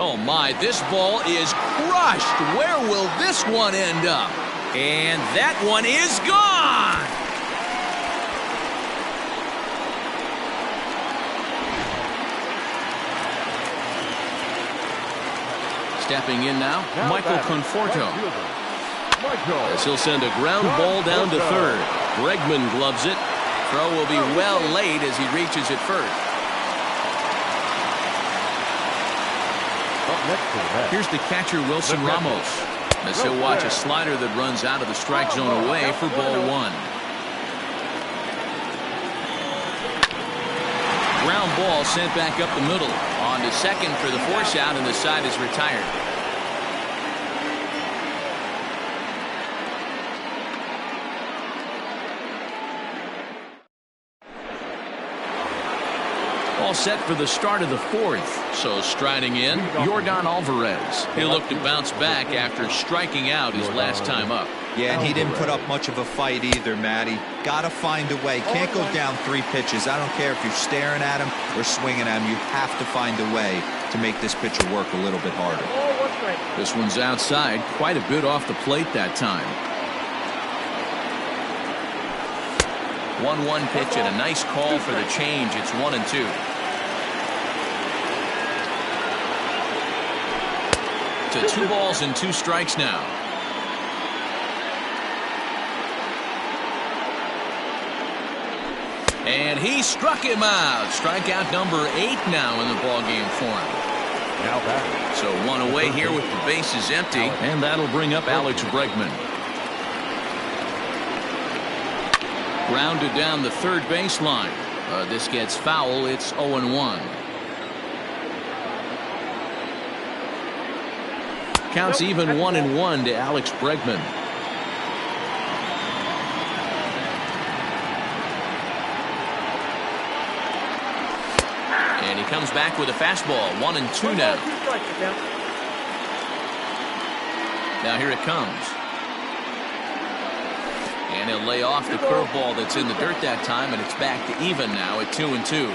Oh my, this ball is crushed. Where will this one end up? And that one is gone. Stepping in now, Michael Conforto. As he'll send a ground ball down to third. Bregman gloves it. Throw will be well late as he reaches it first. Here's the catcher, Wilson Ramos, as he'll watch a slider that runs out of the strike zone away for ball one. Ground ball sent back up the middle. On to second for the force out, and the side is retired. All set for the start of the fourth. So striding in, Yordan Alvarez. He'll look to bounce back after striking out his last time up. Yeah, and he didn't put up much of a fight either, Matty. Gotta find a way. Can't go down 3 pitches. I don't care if you're staring at him or swinging at him. You have to find a way to make this pitcher work a little bit harder. This one's outside, quite a bit off the plate that time. 1-1 pitch and a nice call for the change. It's 1-2. To 2 balls and 2 strikes now. And he struck him out. Strikeout number 8 now in the ballgame for him. So 1 away here with the bases empty, and that'll bring up Alex Bregman. Grounded down the third baseline. This gets foul. It's 0-1. Counts even 1-1 to Alex Bregman. And he comes back with a fastball. 1-2 now. Now here it comes. And he'll lay off the curveball that's in the dirt that time, and it's back to even now at 2-2.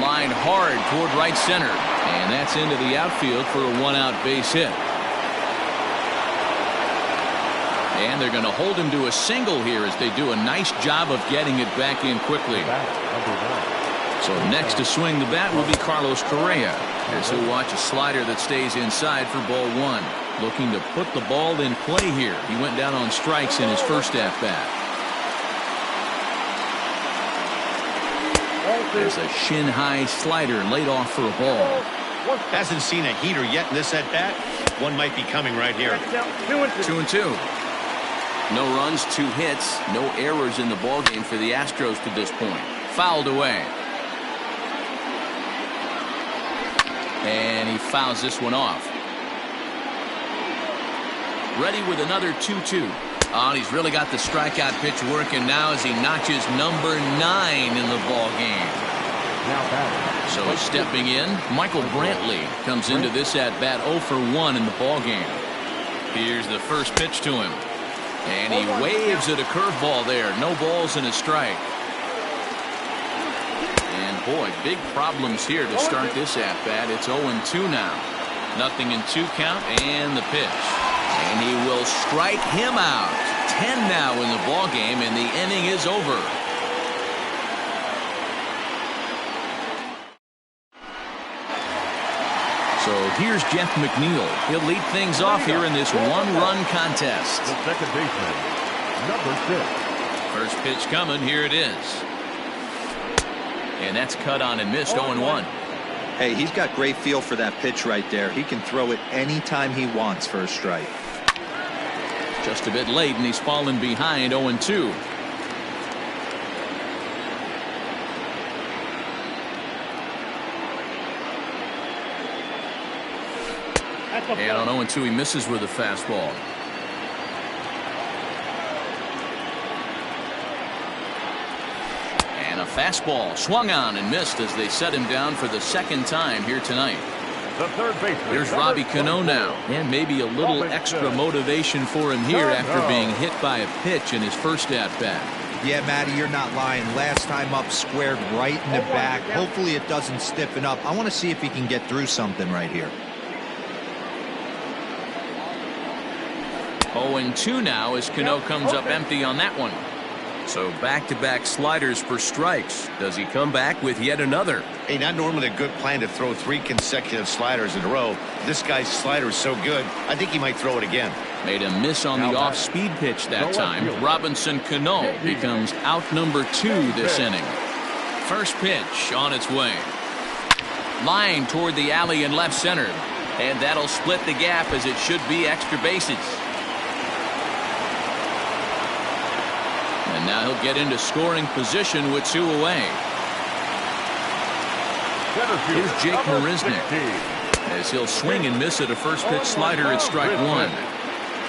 Line hard toward right center, and that's into the outfield for a 1-out base hit. And they're going to hold him to a single here as they do a nice job of getting it back in quickly. So next to swing the bat will be Carlos Correa, as he'll watch a slider that stays inside for ball one. Looking to put the ball in play here. He went down on strikes in his first at-bat. There's a shin-high slider laid off for a ball. Hasn't seen a heater yet in this at-bat. One might be coming right here. 2-2. No runs, 2 hits, no errors in the ballgame for the Astros to this point. Fouled away. And he fouls this one off. Ready with another 2-2. Oh, and he's really got the strikeout pitch working now as he notches number 9 in the ball game. So stepping in, Michael Brantley comes into this at bat 0 for 1 in the ball game. Here's the first pitch to him, and he waves at a curveball there. No balls and a strike. And boy, big problems here to start this at bat. It's 0-2 now. Nothing in 2 count, and the pitch. And he will strike him out. 10 now in the ball game, and the inning is over. So here's Jeff McNeil. He'll lead things off here in this 1-run contest. The second baseman, number 6. First pitch coming. Here it is. And that's cut on and missed. 0-1. Hey, he's got great feel for that pitch right there. He can throw it anytime he wants for a strike. Just a bit late, and he's fallen behind 0-2. And on 0-2, he misses with a fastball. And a fastball swung on and missed as they set him down for the second time here tonight. The third baseman. Here's Robbie Cano now, and maybe a little extra motivation for him here after being hit by a pitch in his first at-bat. Yeah, Matty, you're not lying. Last time up, squared right in the back. Hopefully it doesn't stiffen up. I want to see if he can get through something right here. 0-2 now as Cano comes up empty on that one. So back-to-back sliders for strikes. Does he come back with yet another? Hey, not normally a good plan to throw 3 consecutive sliders in a row. This guy's slider is so good, I think he might throw it again. Made a miss on the off-speed pitch that time. Robinson Cano becomes out number 2 this inning. First pitch on its way. Line toward the alley in left center. And that'll split the gap as it should be extra bases. And now he'll get into scoring position with 2 away. Here's Jake Marisnick as he'll swing and miss at a first pitch slider at strike 1.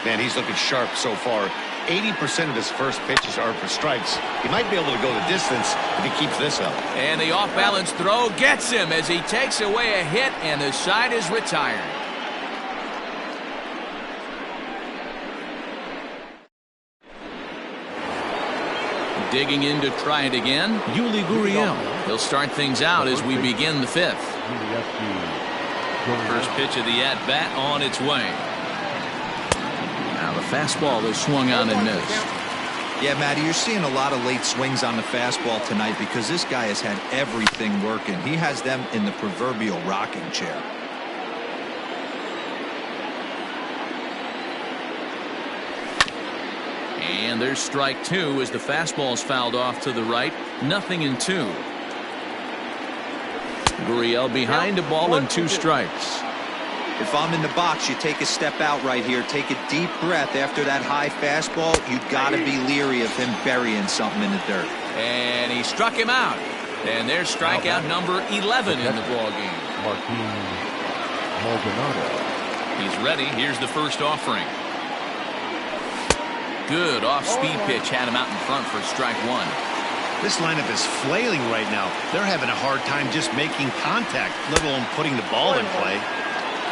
Man, he's looking sharp so far. 80% of his first pitches are for strikes. He might be able to go the distance if he keeps this up. And the off-balance throw gets him as he takes away a hit, and the side is retired. Digging in to try it again, Yuli Gurriel. He'll start things out as we begin the 5th. First pitch of the at-bat on its way. Now the fastball is swung on and missed. Yeah, Matty, you're seeing a lot of late swings on the fastball tonight because this guy has had everything working. He has them in the proverbial rocking chair. And there's strike 2 as the fastball's fouled off to the right. 0-2. Gurriel behind a ball and 2 strikes. If I'm in the box, you take a step out right here. Take a deep breath after that high fastball. You got to be leery of him burying something in the dirt. And he struck him out. And there's strikeout number 11 in the ballgame. He's ready. Here's the first offering. Good off-speed pitch had him out in front for strike 1. This lineup is flailing right now. They're having a hard time just making contact, let alone putting the ball in play.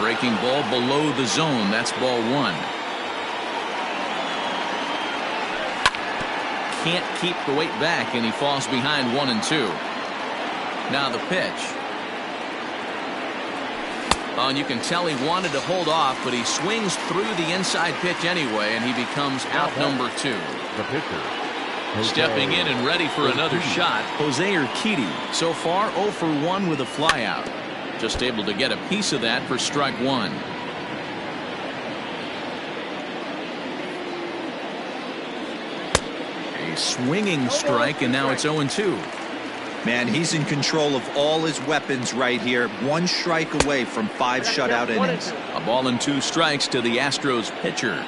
Breaking ball below the zone. That's ball 1. Can't keep the weight back, and he falls behind 1-2. Now the pitch. Oh, and you can tell he wanted to hold off, but he swings through the inside pitch anyway, and he becomes out number 2. The pitcher. Stepping in and ready for another shot, Jose Urquidy. So far 0 for 1 with a flyout. Just able to get a piece of that for strike 1. A swinging strike, and now it's 0-2. Man, he's in control of all his weapons right here. 1 strike away from 5 shutout innings. A ball and 2 strikes to the Astros pitcher.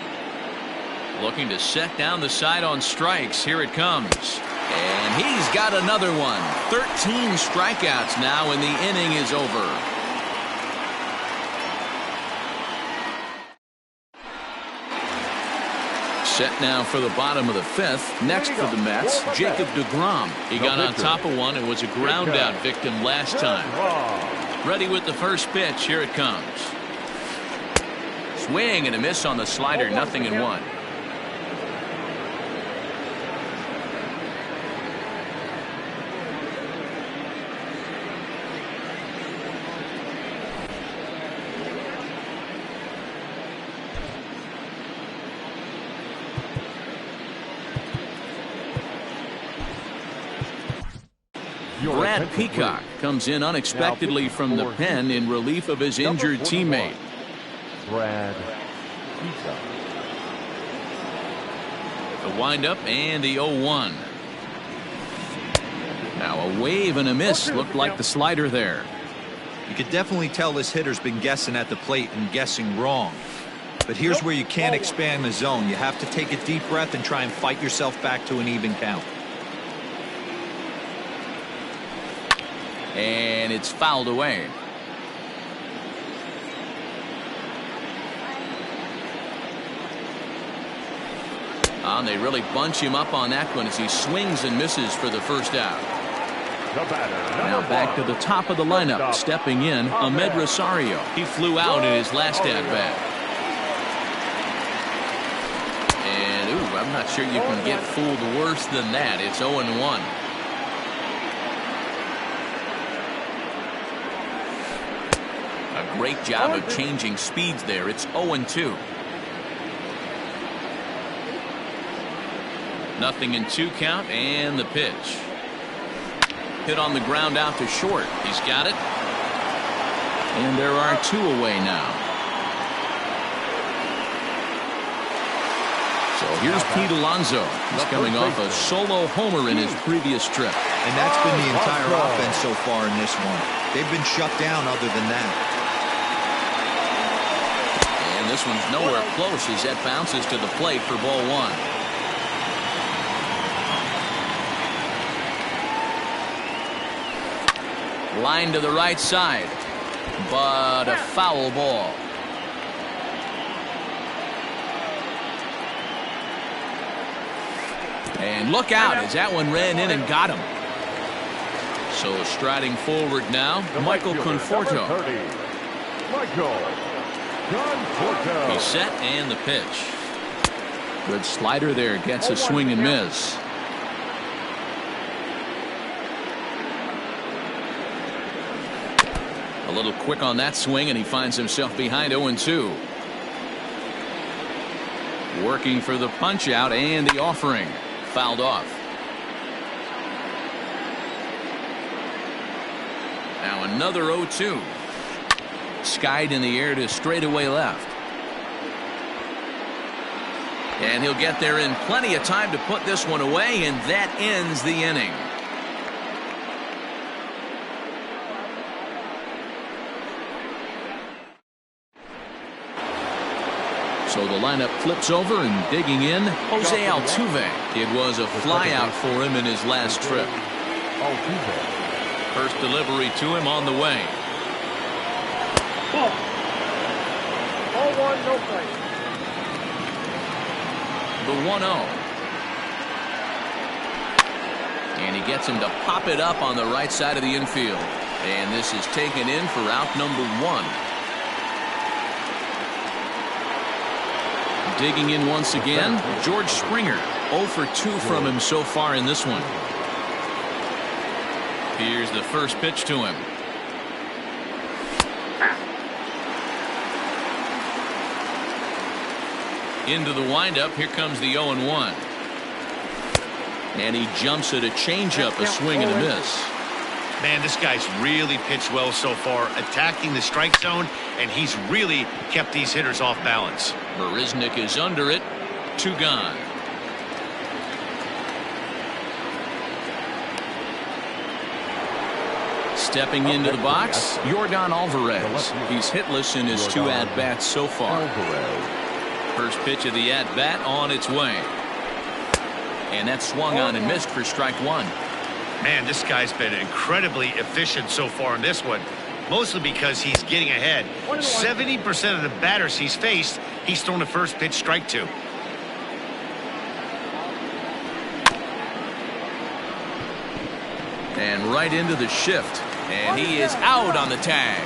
Looking to set down the side on strikes. Here it comes. And he's got another one. 13 strikeouts now, and the inning is over. Set now for the bottom of the 5th. Next for the Mets, Jacob deGrom. He got on top of one and was a ground out victim last time. Ready with the first pitch. Here it comes. Swing and a miss on the slider. 0-1. Brad Peacock comes in unexpectedly from the pen in relief of his injured teammate. Brad Peacock. The windup and the 0-1. Now a wave and a miss. Looked like the slider there. You could definitely tell this hitter's been guessing at the plate and guessing wrong. But here's where you can't expand the zone. You have to take a deep breath and try and fight yourself back to an even count. And it's fouled away. And they really bunch him up on that one as he swings and misses for the first out. Now back to the top of the lineup. Stepping in, Ahmed Rosario. He flew out in his last at-bat. And, ooh, I'm not sure you can get fooled worse than that. It's 0-1. A great job of changing speeds there. It's 0-2. 0-2 count, and the pitch. Hit on the ground out to short. He's got it. And there are 2 away now. So here's Pete Alonso. He's coming off a solo homer in his previous trip. And that's been the entire offense so far in this one. They've been shut down other than that. And this one's nowhere close as that bounces to the plate for ball 1. Line to the right side, but a foul ball. And look out as that one ran in and got him. So striding forward now, Michael Conforto. He's set, and the pitch. Good slider there, gets a swing and miss. A little quick on that swing, and he finds himself behind 0-2. Working for the punch out, and the offering fouled off. Now another 0-2. Skied in the air to straightaway left. And he'll get there in plenty of time to put this one away, and that ends the inning. So the lineup flips over, and digging in, Jose Altuve. It was a flyout for him in his last trip. First delivery to him on the way. Ball 1, no play. The 1-0. And he gets him to pop it up on the right side of the infield. And this is taken in for out number 1. Digging in once again, George Springer. 0 for 2 from him so far in this one. Here's the first pitch to him. Into the windup. Here comes the 0-1. And he jumps at a changeup, a swing and a miss. Man, this guy's really pitched well so far, attacking the strike zone, and he's really kept these hitters off balance. Marisnick is under it. 2 gone. Stepping into the box, Yordan Alvarez. He's hitless in his 2 at-bats so far. First pitch of the at-bat on its way. And that swung on and missed for strike 1. Man, this guy's been incredibly efficient so far in this one, mostly because he's getting ahead. 70% of the batters he's faced, he's thrown the first pitch strike to. And right into the shift. And he is out on the tag.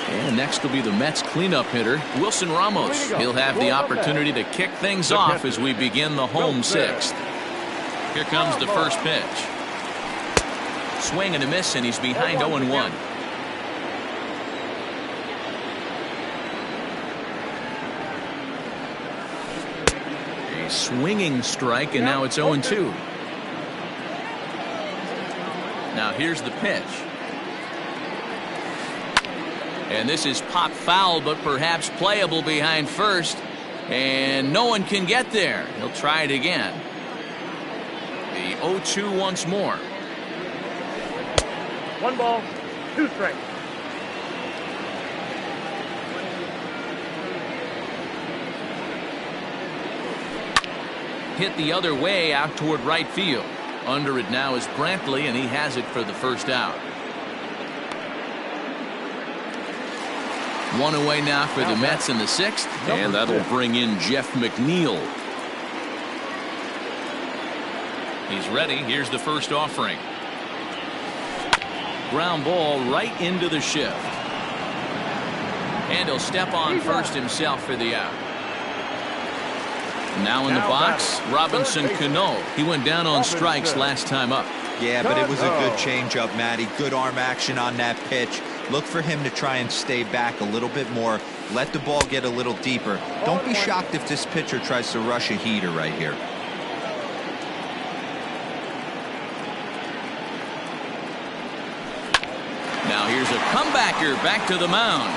And next will be the Mets cleanup hitter, Wilson Ramos. He'll have the opportunity to kick things off as we begin the home 6th. Here comes the first pitch. Swing and a miss, and he's behind 0-1. A swinging strike, and now it's 0-2. Now here's the pitch. And this is pop foul, but perhaps playable behind first. And no one can get there. He'll try it again. The 0-2 once more. 1 ball, 2 strikes. Hit the other way out toward right field. Under it now is Brantley, and he has it for the first out. 1 away now for the Mets in the 6th, and that'll bring in Jeff McNeil. He's ready. Here's the first offering. Ground ball right into the shift. And he'll step on first himself for the out. Now in the box, Robinson Cano. He went down on strikes last time up. Yeah, but it was a good changeup, Matty. Good arm action on that pitch. look for him to try and stay back a little bit more. Let the ball get a little deeper. Don't be shocked if this pitcher tries to rush a heater right here. Now here's a comebacker back to the mound.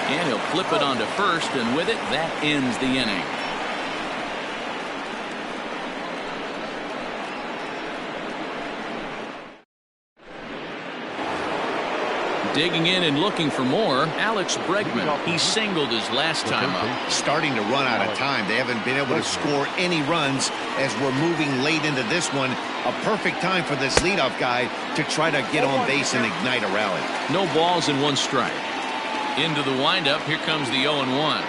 And he'll flip it onto first, and with it, that ends the inning. Digging in and looking for more, Alex Bregman. He singled his last time up. Starting to run out of time. They haven't been able to score any runs as we're moving late into this one. A perfect time for this leadoff guy to try to get on base and ignite a rally. No balls and 1 strike. Into the windup. Here comes the 0-1.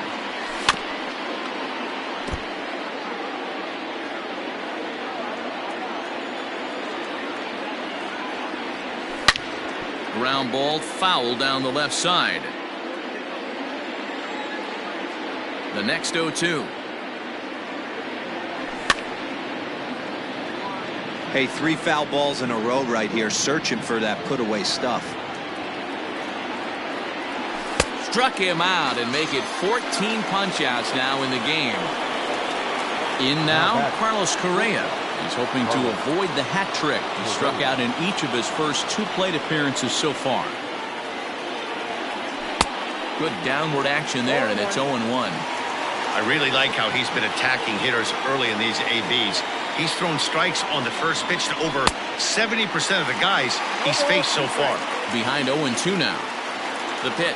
Ground ball foul down the left side. The next 0-2. Hey, 3 foul balls in a row right here, searching for that put away stuff. Struck him out and make it 14 punch-outs now in the game. In now, Carlos Correa. He's hoping to avoid the hat trick. He struck out in each of his first 2 plate appearances so far. Good downward action there, and it's 0-1. I really like how he's been attacking hitters early in these ABs. He's thrown strikes on the first pitch to over 70% of the guys he's faced so far. Behind 0-2 now. The pitch.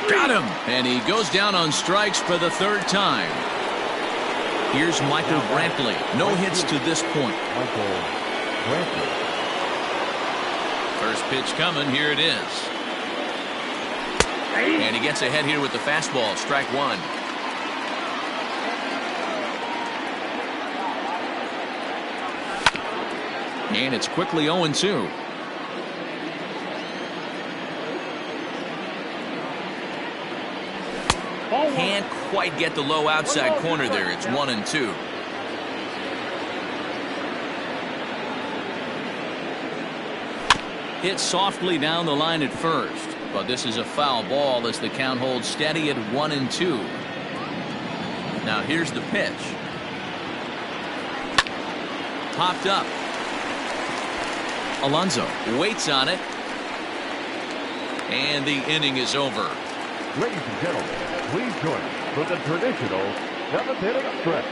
Got him! And he goes down on strikes for the 3rd time. Here's Michael Brantley. No hits to this point. First pitch coming. Here it is. And he gets ahead here with the fastball. Strike 1. And it's quickly 0-2. Can't quite get the low outside corner there. It's 1-2. Hit softly down the line at first, but this is a foul ball as the count holds steady at 1-2. Now here's the pitch. Popped up. Alonso waits on it, and the inning is over. Ladies and gentlemen, please join us for the traditional 7th inning stretch.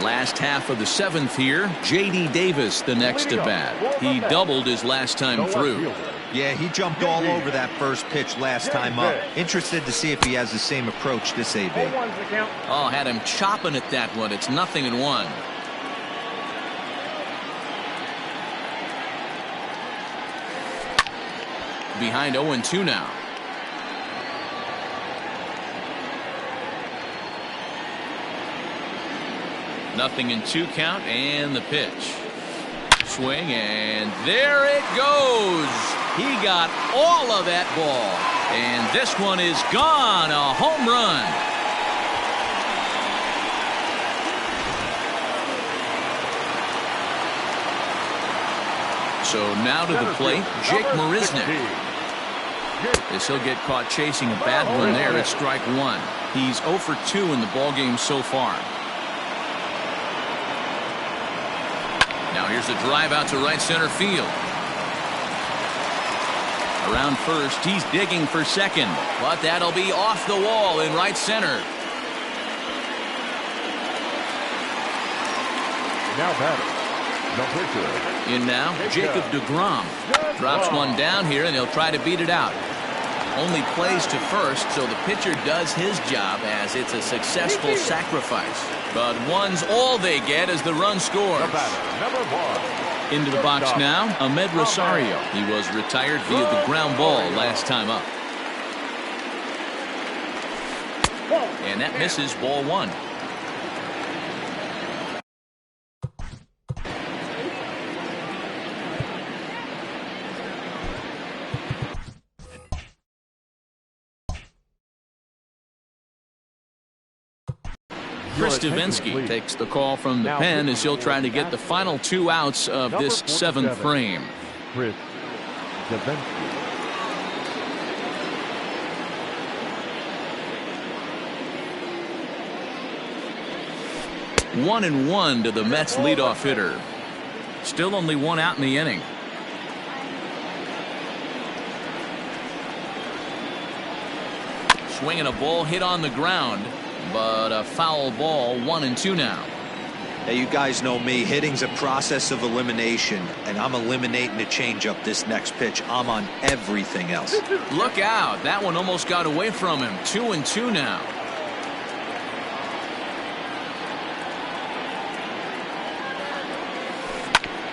Last half of the 7th here. J.D. Davis the next to bat. He doubled his last time through. Yeah, he jumped all over that first pitch last time up. Interested to see if he has the same approach this AB. Oh, had him chopping at that one. It's 0-1. Behind 0-2 now. Nothing in 2 count, and the pitch. Swing, and there it goes. He got all of that ball, and this one is gone. A home run. So now to the plate, Jake Marisnick. As he'll get caught chasing a bad one there at strike 1. He's 0 for 2 in the ballgame so far. Now here's a drive out to right center field. Around first, he's digging for second, but that'll be off the wall in right center. Now batting, the pitcher. In now, Jacob deGrom. Drops one down here, and he'll try to beat it out. Only plays to first, so the pitcher does his job as it's a successful sacrifice. But one's all they get as the run scores. Number 1. Into the box now, Ahmed Rosario. He was retired via the ground ball last time up. And that misses, ball 1. Chris Stavinsky takes the call from the pen as he'll try to get the final 2 outs of this 7th frame. Chris Stavinsky. 1-1 to the Mets leadoff hitter. Still only 1 out in the inning. Swinging a ball hit on the ground, but a foul ball. 1-2 now. Hey, you guys know me. Hitting's a process of elimination, and I'm eliminating the changeup this next pitch. I'm on everything else. Look out. That one almost got away from him. 2-2 now.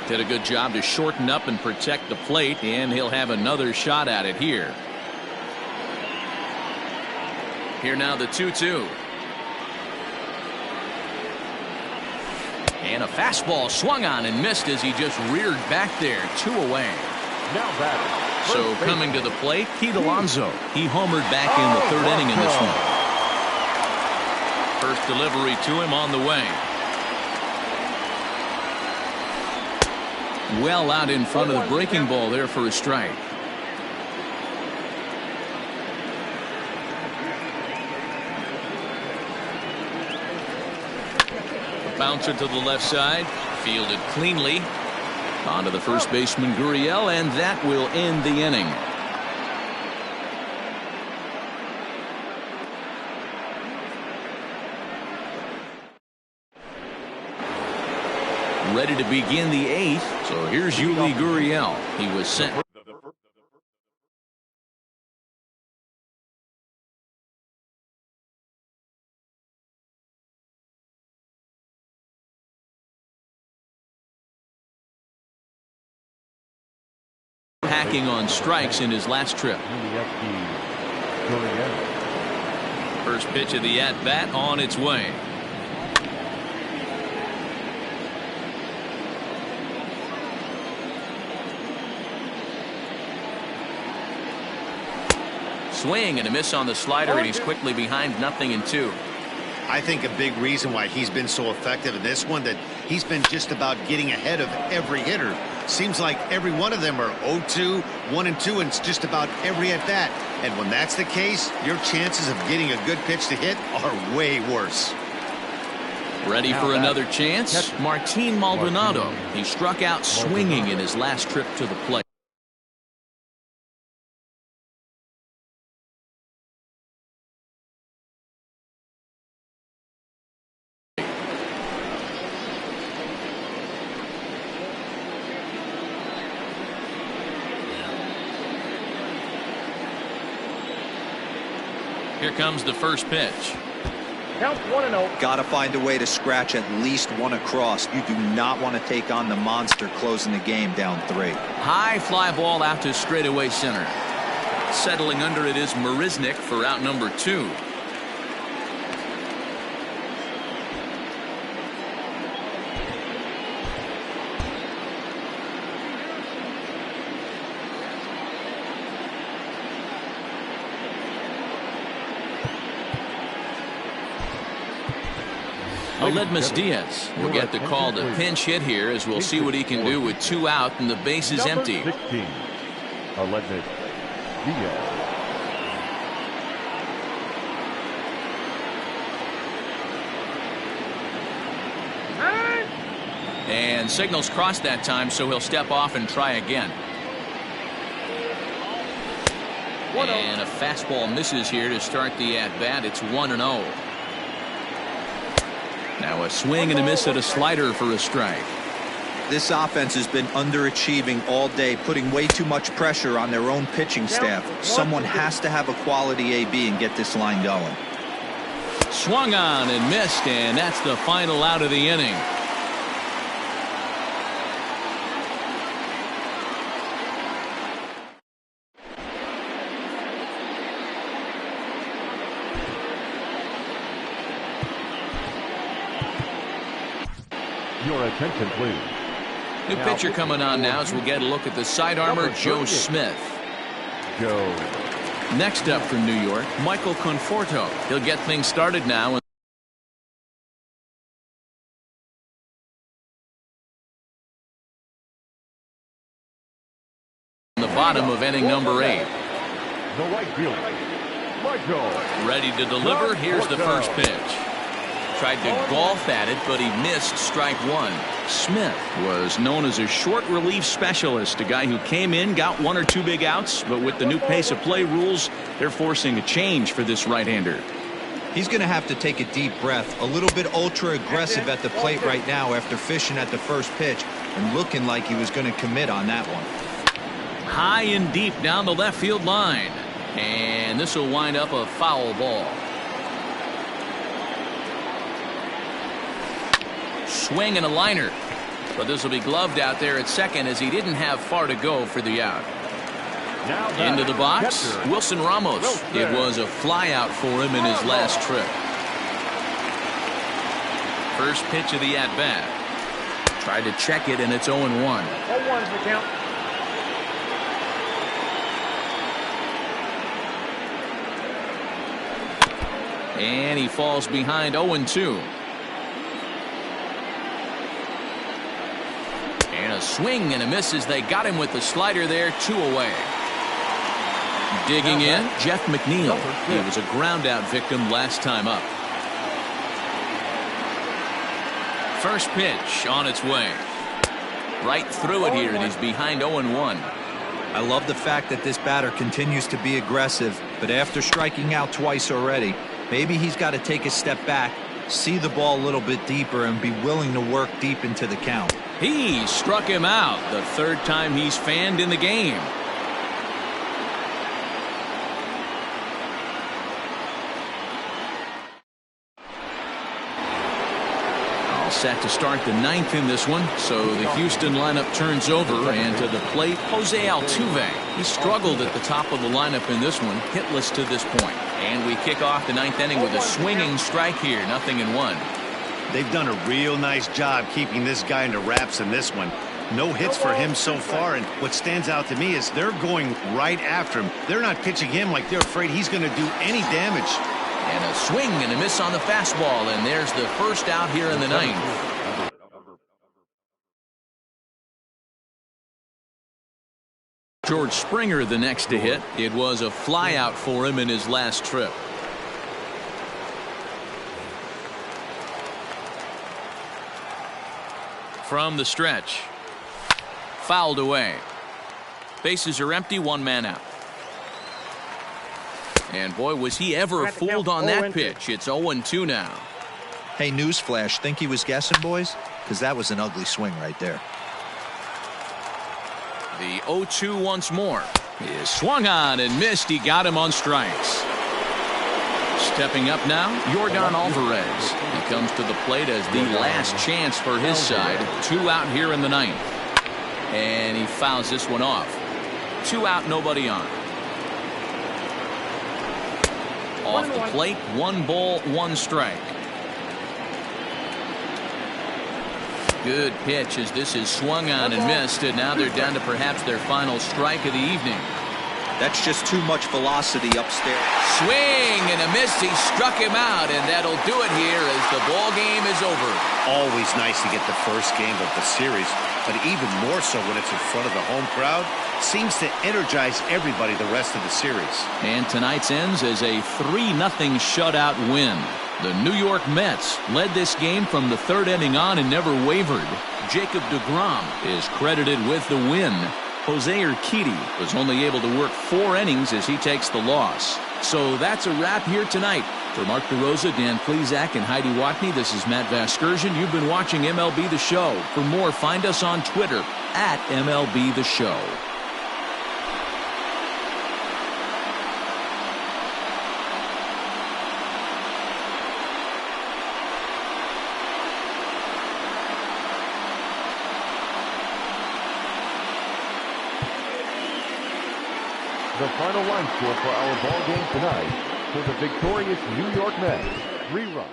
Did a good job to shorten up and protect the plate, and he'll have another shot at it here. Here now the 2-2. And a fastball swung on and missed as he just reared back there. 2 away. Now batter. So coming to the plate, Pete Alonso. He homered back in the 3rd inning in this one. First delivery to him on the way. Well out in front of the breaking ball there for a strike. The bouncer to the left side, fielded cleanly. Onto the first baseman Gurriel, and that will end the inning. Ready to begin the 8th. So here's Yuli Gurriel. He was sent. Hacking on strikes in his last trip. First pitch of the at-bat on its way. Swing and a miss on the slider, and he's quickly behind 0-2. I think a big reason why he's been so effective in this one, that he's been just about getting ahead of every hitter. Seems like every one of them are 0-2, 1-2, and it's just about every at bat. And when that's the case, your chances of getting a good pitch to hit are way worse. Ready for another chance? Martin Maldonado. He struck out swinging in his last trip to the plate. Here comes the first pitch. Count 1-0. Got to find a way to scratch at least one across. You do not want to take on the monster closing the game down 3. High fly ball out to straightaway center. Settling under it is Marisnick for out number 2. Aledmus Diaz will get the call to pinch hit here, as we'll see what he can do with 2 out and the base is empty. 16, Aledmus Diaz. And signals crossed that time, so he'll step off and try again. And a fastball misses here to start the at-bat. It's 1-0. Now a swing and a miss at a slider for a strike. This offense has been underachieving all day, putting way too much pressure on their own pitching staff. Someone has to have a quality AB and get this line going. Swung on and missed, and that's the final out of the inning. Your attention, please. New pitcher coming on now as we'll get a look at the sidearmer, Joe Smith. Joe. Next up from New York, Michael Conforto. He'll get things started now. bottom of inning number 8. The right fielder, Michael. Ready to deliver. Here's the first pitch. Tried to golf at it, but he missed strike 1. Smith was known as a short relief specialist, a guy who came in, got 1 or 2 big outs, but with the new pace of play rules, they're forcing a change for this right-hander. He's going to have to take a deep breath. A little bit ultra aggressive at the plate right now after fishing at the first pitch and looking like he was going to commit on that one. High and deep down the left field line, and this will wind up a foul ball. Swing and a liner, but this will be gloved out there at second as he didn't have far to go for the out. Into the box, Wilson Ramos. It was a fly out for him in his last trip. First pitch of the at-bat. Tried to check it, and it's 0-1. 0-1's the count. And he falls behind 0-2. And a swing and a miss as they got him with the slider there, 2 away. Digging in, Jeff McNeil. He was a ground-out victim last time up. First pitch on its way. Right through it here, and he's behind 0-1. I love the fact that this batter continues to be aggressive, but after striking out twice already, maybe he's got to take a step back, see the ball a little bit deeper, and be willing to work deep into the count. He struck him out the 3rd time he's fanned in the game. Set to start the 9th in this one, so the Houston lineup turns over, and to the plate, Jose Altuve. He struggled at the top of the lineup in this one, hitless to this point. And we kick off the 9th inning with a swinging strike here, 0-1. They've done a real nice job keeping this guy under wraps in this one. No hits for him so far, and what stands out to me is they're going right after him. They're not pitching him like they're afraid he's going to do any damage. And a swing and a miss on the fastball, and there's the first out here in the 9th. George Springer the next to hit. It was a fly out for him in his last trip. From the stretch. Fouled away. Bases are empty, 1 man out. And boy, was he ever fooled on that pitch. It's 0-2 now. Hey, newsflash, think he was guessing, boys? Because that was an ugly swing right there. The 0-2 once more. He is swung on and missed. He got him on strikes. Stepping up now, Yordan Alvarez. He comes to the plate as the last chance for his side. 2 out here in the 9th. And he fouls this one off. 2 out, nobody on. Off the plate, 1 ball, 1 strike. Good pitch as this is swung on and missed, and now they're down to perhaps their final strike of the evening. That's just too much velocity upstairs. Swing and a miss. He struck him out, and that'll do it here as the ball game is over. Always nice to get the first game of the series, but even more so when it's in front of the home crowd. Seems to energize everybody the rest of the series. And tonight's ends as a 3-0 shutout win. The New York Mets led this game from the 3rd inning on and never wavered. Jacob deGrom is credited with the win. Jose Urquidy was only able to work 4 innings as he takes the loss. So that's a wrap here tonight. For Mark DeRosa, Dan Plesac, and Heidi Watney, this is Matt Vasgersian. You've been watching MLB The Show. For more, find us on Twitter at MLB The Show. The final line score for our ball game tonight for the victorious New York Mets. Rerun.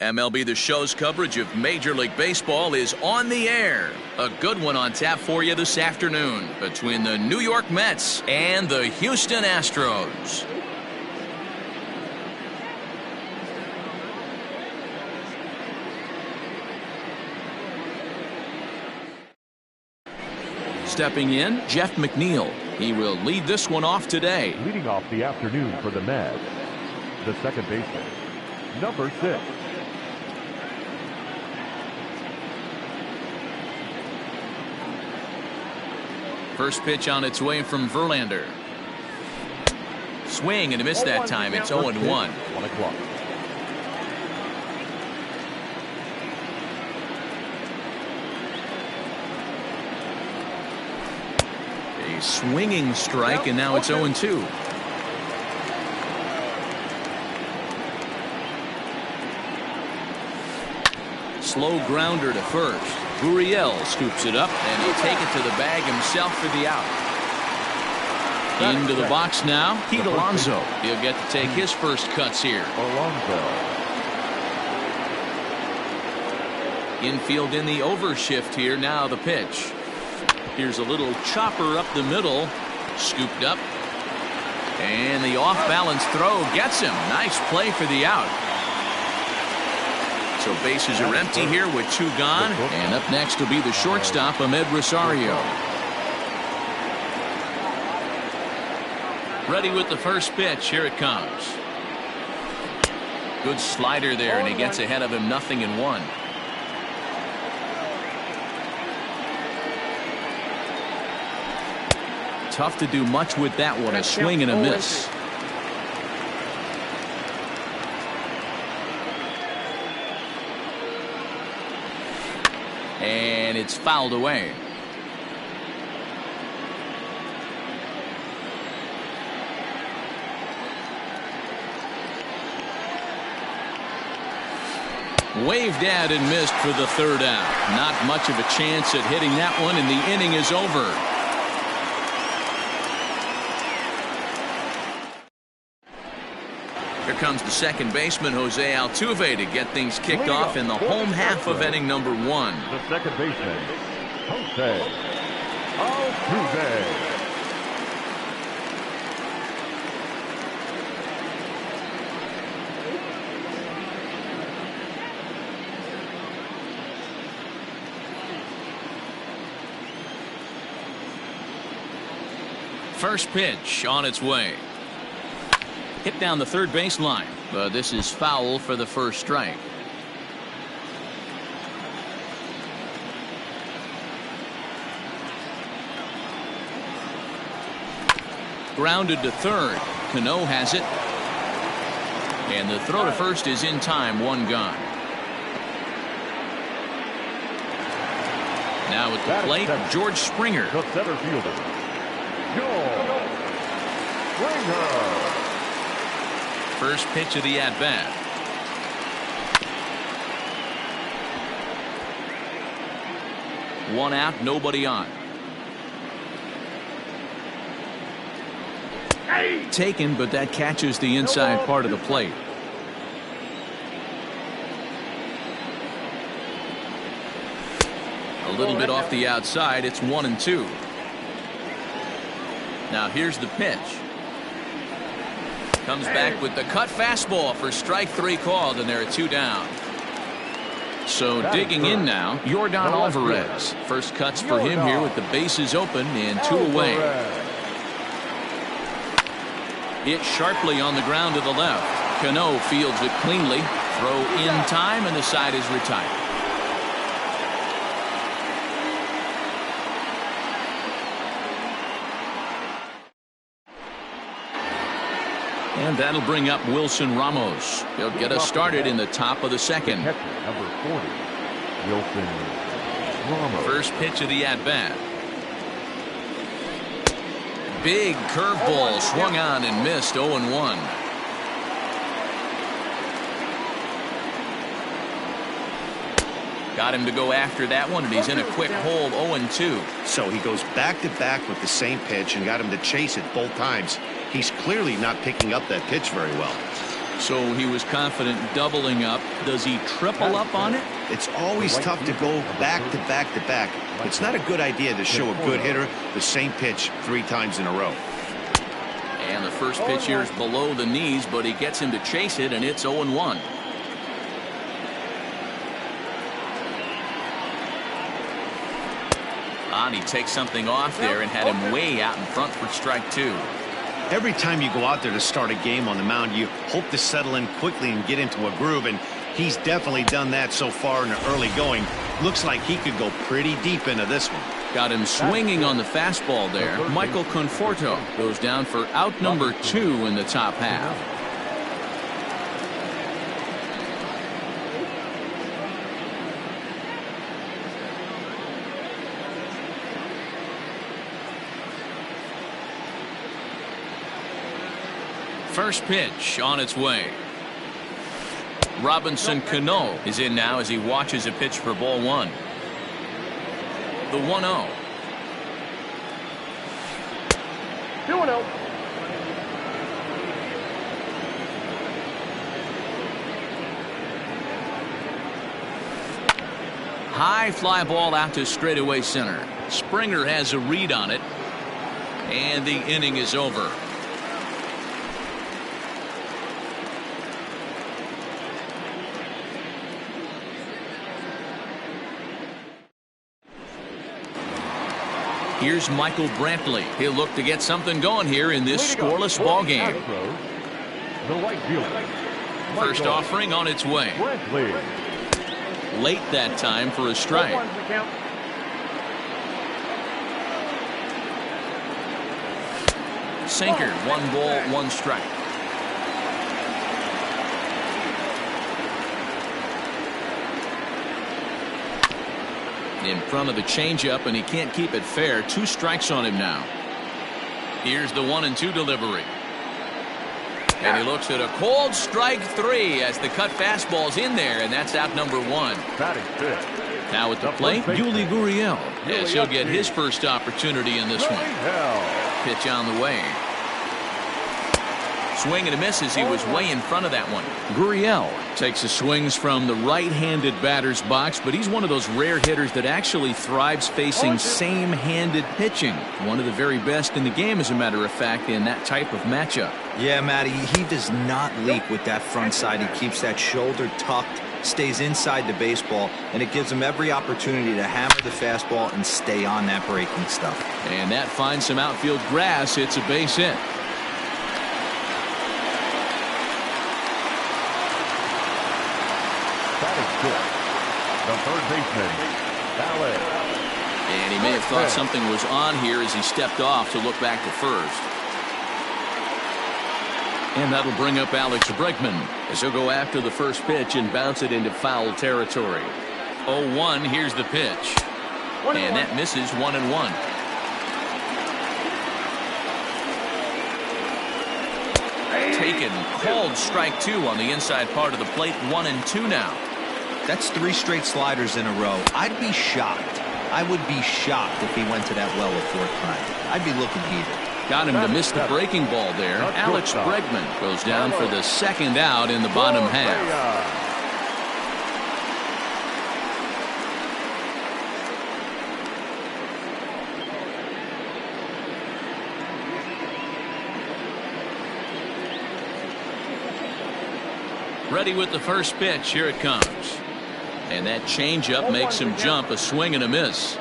MLB The Show's coverage of Major League Baseball is on the air. A good one on tap for you this afternoon between the New York Mets and the Houston Astros. Stepping in, Jeff McNeil. He will lead this one off today. Leading off the afternoon for the Mets, the second baseman, number 6. First pitch on its way from Verlander. Swing and a miss that time. It's 0-1. 1 o'clock. A swinging strike, and now it's 0-2. Slow grounder to first. Gurriel scoops it up, and he'll take it to the bag himself for the out. Into the box now, Pete Alonso. He'll get to take his first cuts here. Infield in the overshift here. Now the pitch. Here's a little chopper up the middle. Scooped up. And the off-balance throw gets him. Nice play for the out. So bases are empty here with 2 gone. And up next will be the shortstop, Ahmed Rosario. Ready with the first pitch. Here it comes. Good slider there, and he gets ahead of him. 0-1. Tough to do much with that one. A swing and a miss. And it's fouled away. Waved at and missed for the third out. Not much of a chance at hitting that one, and the inning is over. Here comes the second baseman, Jose Altuve, to get things kicked off in the home half of inning number 1. The second baseman, Jose Altuve. First pitch on its way. Hit down the third baseline, but this is foul for the first strike. Grounded to third. Cano has it. And the throw to first is in time. 1 gone. Now at the plate, George Springer. The center fielder, George Springer. First pitch of the at-bat. One out, nobody on. Taken, but that catches the inside part of the plate. A little bit off the outside. It's 1-2. Now here's the pitch. Comes back with the cut fastball for strike 3 called, and there are 2 down. So digging in now, Yordan Alvarez. First cuts for him here with the bases open and 2 away. Hit sharply on the ground to the left. Cano fields it cleanly. Throw in time, and the side is retired. And that'll bring up Wilson Ramos. He'll get us started in the top of the second. Number 40, Wilson Ramos. First pitch of the at-bat. Big curveball swung on and missed. 0-1. Got him to go after that one, and he's in a quick hole. 0-2. So he goes back-to-back with the same pitch and got him to chase it both times. He's clearly not picking up that pitch very well. So he was confident doubling up, Does he triple up on it? It's always tough to go back to back to back. It's not a good idea to show a good hitter the same pitch 3 times in a row. And the first pitch here is below the knees, but he gets him to chase it, and it's 0-1. He takes something off there and had him way out in front for strike 2. Every time you go out there to start a game on the mound, you hope to settle in quickly and get into a groove, and he's definitely done that so far in the early going. Looks like he could go pretty deep into this one. Got him swinging on the fastball there. Michael Conforto goes down for out number 2 in the top half. First pitch on its way. Robinson Cano is in now as he watches a pitch for ball 1. The 1-0. 2-0. High fly ball out to straightaway center. Springer has a read on it, and the inning is over. Here's Michael Brantley. He'll look to get something going here in this scoreless ball game. The right fielder. First offering on its way. Late that time for a strike. Sinker, 1 ball, 1 strike. In front of the changeup, and he can't keep it fair. 2 strikes on him now. Here's the 1-2 delivery. And he looks at a cold strike 3 as the cut fastball's in there, and that's out number 1. Now at the plate, Yuli Gurriel, as he'll get his first opportunity in this one. Pitch on the way. Swing and a miss as he was way in front of that one. Gurriel takes his swings from the right-handed batter's box, but he's one of those rare hitters that actually thrives facing same-handed pitching. One of the very best in the game, as a matter of fact, in that type of matchup. Yeah, Matty, he does not leak with that front side. He keeps that shoulder tucked, stays inside the baseball, and it gives him every opportunity to hammer the fastball and stay on that breaking stuff. And that finds some outfield grass. It's a base hit. The third baseman, Alex. And he may have thought something was on here as he stepped off to look back to first. And that'll bring up Alex Bregman as he'll go after the first pitch and bounce it into foul territory. 0-1, here's the pitch. And that misses 1-1. Taken, called strike 2 on the inside part of the plate. 1-2 now. That's 3 straight sliders in a row. I'd be shocked. I would be shocked if he went to that well a 4th time. I'd be looking heated. Got him to miss the breaking ball there. Alex Bregman goes down for the 2nd out in the bottom half. Ready with the first pitch. Here it comes. And that changeup makes him jump. A swing and a miss.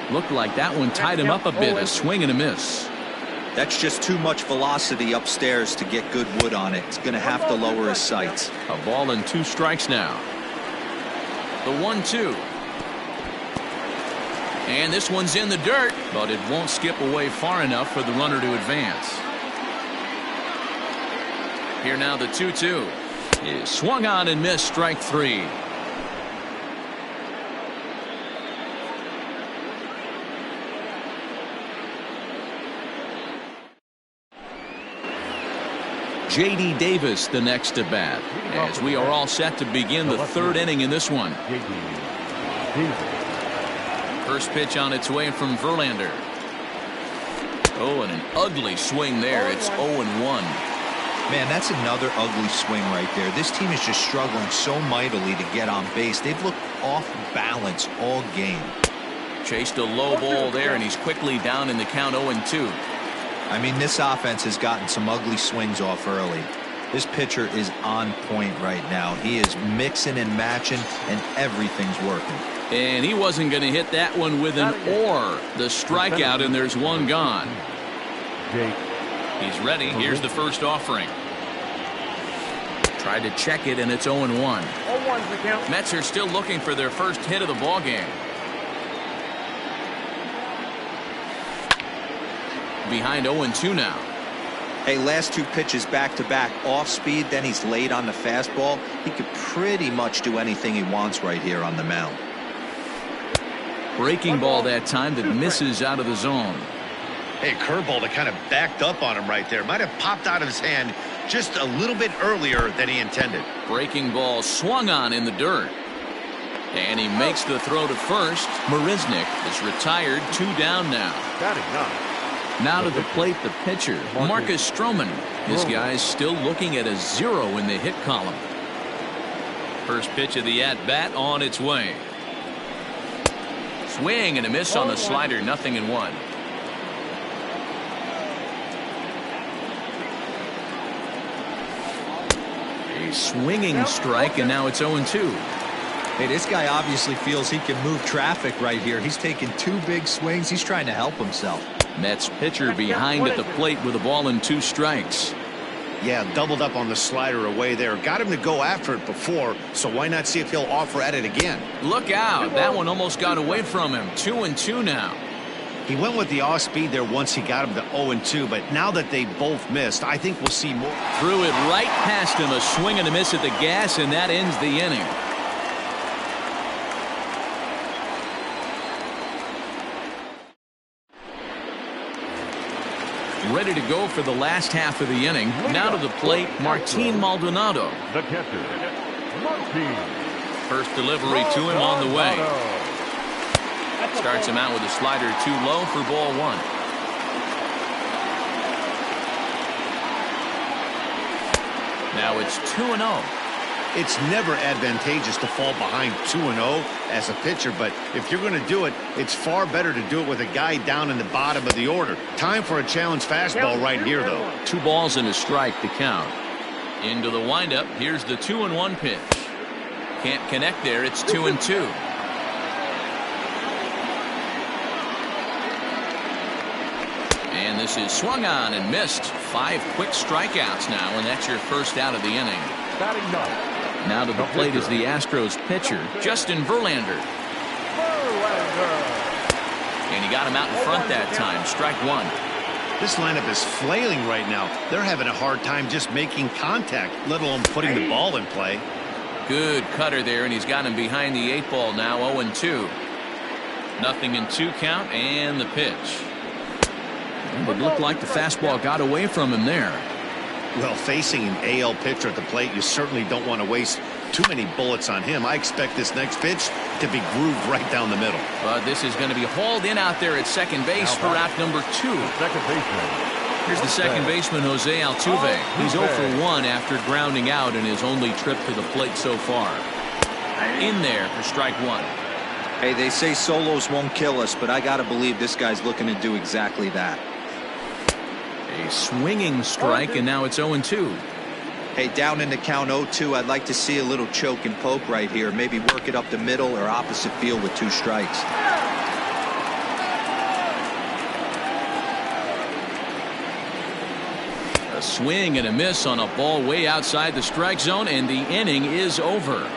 Looked like that one tied him up a bit. A swing and a miss. That's just too much velocity upstairs to get good wood on it. It's going to have to lower his sights. A ball and 2 strikes now. The 1-2. And this one's in the dirt, but it won't skip away far enough for the runner to advance. Here now the 2-2 is swung on and missed. Strike 3. J.D. Davis the next to bat as we are all set to begin the 3rd inning in this one. First pitch on its way from Verlander. Oh, and an ugly swing there. It's 0-1. Man, that's another ugly swing right there. This team is just struggling so mightily to get on base. They've looked off balance all game. Chased a low ball there, and he's quickly down in the count 0-2. I mean, this offense has gotten some ugly swings off early. This pitcher is on point right now. He is mixing and matching, and everything's working. And he wasn't going to hit that one with an or. The strikeout, and there's one gone. He's ready. Here's the first offering. Tried to check it, and it's 0-1. 0-1's the count. Mets are still looking for their first hit of the ball game. Behind 0-2 now. Hey, last two pitches back-to-back off speed, then he's laid on the fastball. He could pretty much do anything he wants right here on the mound. Breaking ball that time that misses out of the zone. Hey, curveball that kind of backed up on him right there. Might have popped out of his hand just a little bit earlier than he intended. Breaking ball swung on in the dirt. And he makes the throw to first. Marisnick is retired, 2 down now. Now to the plate, the pitcher, Marcus Stroman. This guy's still looking at a 0 in the hit column. First pitch of the at-bat on its way. Swing and a miss on the slider, 0-1. A swinging strike, and now it's 0-2. Hey, this guy obviously feels he can move traffic right here. He's taking 2 big swings. He's trying to help himself. Mets pitcher behind at the plate with a ball and 2 strikes. Yeah, doubled up on the slider away there. Got him to go after it before, so why not see if he'll offer at it again? Look out. That one almost got away from him. 2-2 now. He went with the off speed there once he got him to 0-2, but now that they both missed, I think we'll see more. Threw it right past him. A swing and a miss at the gas, and that ends the inning. Ready to go for the last half of the inning. Now to the plate, Martin Maldonado. The catcher, Martin. First delivery to him on the way. Starts him out with a slider too low for ball 1. Now it's 2-0. It's never advantageous to fall behind 2-0 as a pitcher, but if you're going to do it, it's far better to do it with a guy down in the bottom of the order. Time for a challenge fastball right here, though. 2 balls and a strike to count. Into the windup. Here's the 2-1 pitch. Can't connect there. It's 2-2. And this is swung on and missed. 5 quick strikeouts now, and that's your first out of the inning. Now to the plate is the Astros pitcher, Justin Verlander. And he got him out in front that time. Strike 1. This lineup is flailing right now. They're having a hard time just making contact, let alone putting the ball in play. Good cutter there, and he's got him behind the 8 ball now, 0-2. 0-2 count, and the pitch. And it looked like the fastball got away from him there. Well, facing an AL pitcher at the plate, you certainly don't want to waste too many bullets on him. I expect this next pitch to be grooved right down the middle. But this is going to be hauled in out there at second base for out number 2. Second baseman. Here's the second baseman, Jose Altuve. He's 0 for 1 after grounding out in his only trip to the plate so far. In there for strike 1. Hey, they say solos won't kill us, but I got to believe this guy's looking to do exactly that. A swinging strike, and now it's 0-2. Hey, down in the count 0-2, I'd like to see a little choke and poke right here. Maybe work it up the middle or opposite field with 2 strikes. A swing and a miss on a ball way outside the strike zone, and the inning is over.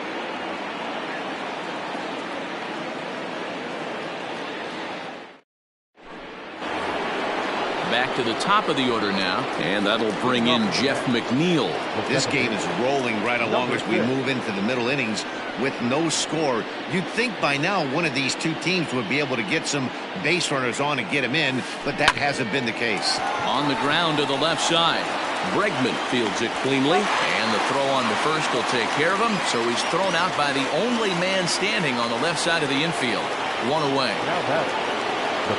Back to the top of the order now, and that'll bring in Jeff McNeil. This game is rolling right along as we move into the middle innings with no score. You'd think by now one of these 2 teams would be able to get some base runners on and get them in, but that hasn't been the case. On the ground to the left side. Bregman fields it cleanly, and the throw on the first will take care of him, so he's thrown out by the only man standing on the left side of the infield. 1 away.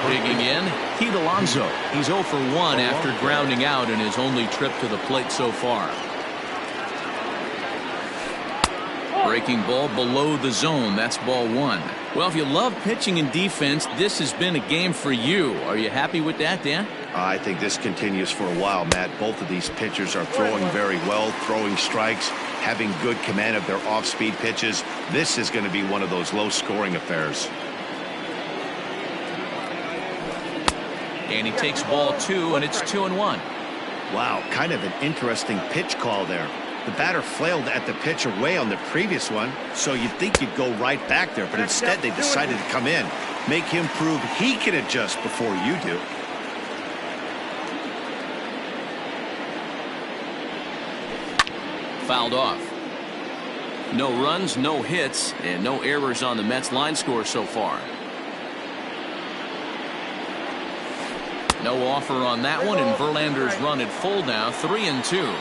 Digging in, Pete Alonso. He's 0 for 1 after grounding out in his only trip to the plate so far. Breaking ball below the zone. That's ball 1. Well, if you love pitching and defense, this has been a game for you. Are you happy with that, Dan? I think this continues for a while, Matt. Both of these pitchers are throwing very well, throwing strikes, having good command of their off-speed pitches. This is going to be one of those low-scoring affairs. And he takes ball 2, and it's 2-1. Wow, kind of an interesting pitch call there. The batter flailed at the pitch away on the previous one, so you'd think you'd go right back there, but instead they decided to come in, make him prove he can adjust before you do. Fouled off. No runs, no hits, and no errors on the Mets line score so far. No offer on that one, and Verlander's run at full now, 3-2.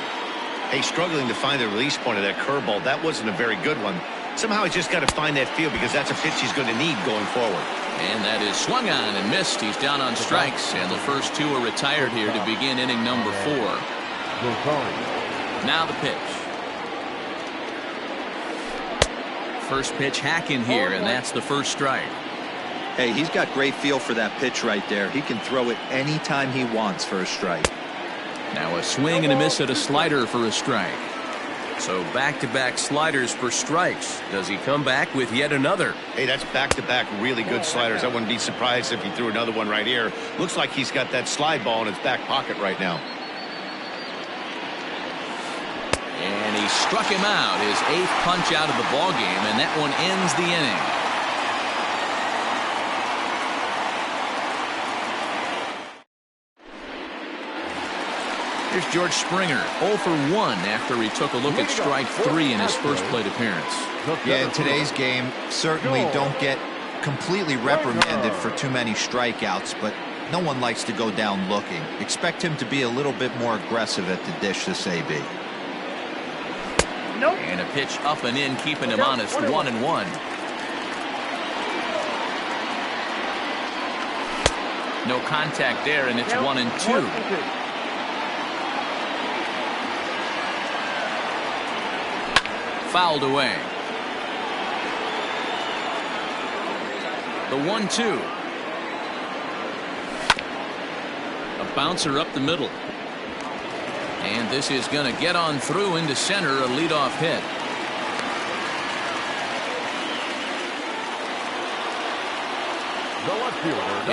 Hey, struggling to find the release point of that curveball. That wasn't a very good one. Somehow he's just got to find that feel because that's a pitch he's going to need going forward. And that is swung on and missed. He's down on strikes, and the first 2 are retired here to begin inning number 4. Now the pitch. First pitch hack in here, and that's the first strike. Hey, he's got great feel for that pitch right there. He can throw it anytime he wants for a strike. Now a swing and a miss at a slider for a strike. So back-to-back sliders for strikes. Does he come back with yet another? Hey, that's back-to-back really good sliders. I wouldn't be surprised if he threw another one right here. Looks like he's got that slide ball in his back pocket right now. And he struck him out, his 8th punch out of the ball game, and that one ends the inning. Here's George Springer, 0 for 1 after he took a look at strike 3 in his first plate appearance. Yeah, in today's game, certainly don't get completely reprimanded for too many strikeouts, but no one likes to go down looking. Expect him to be a little bit more aggressive at the dish this AB. And a pitch up and in, keeping him honest, 1-1. No contact there, and it's 1-2. Fouled away. The 1-2. A bouncer up the middle. And this is going to get on through into center, a leadoff hit.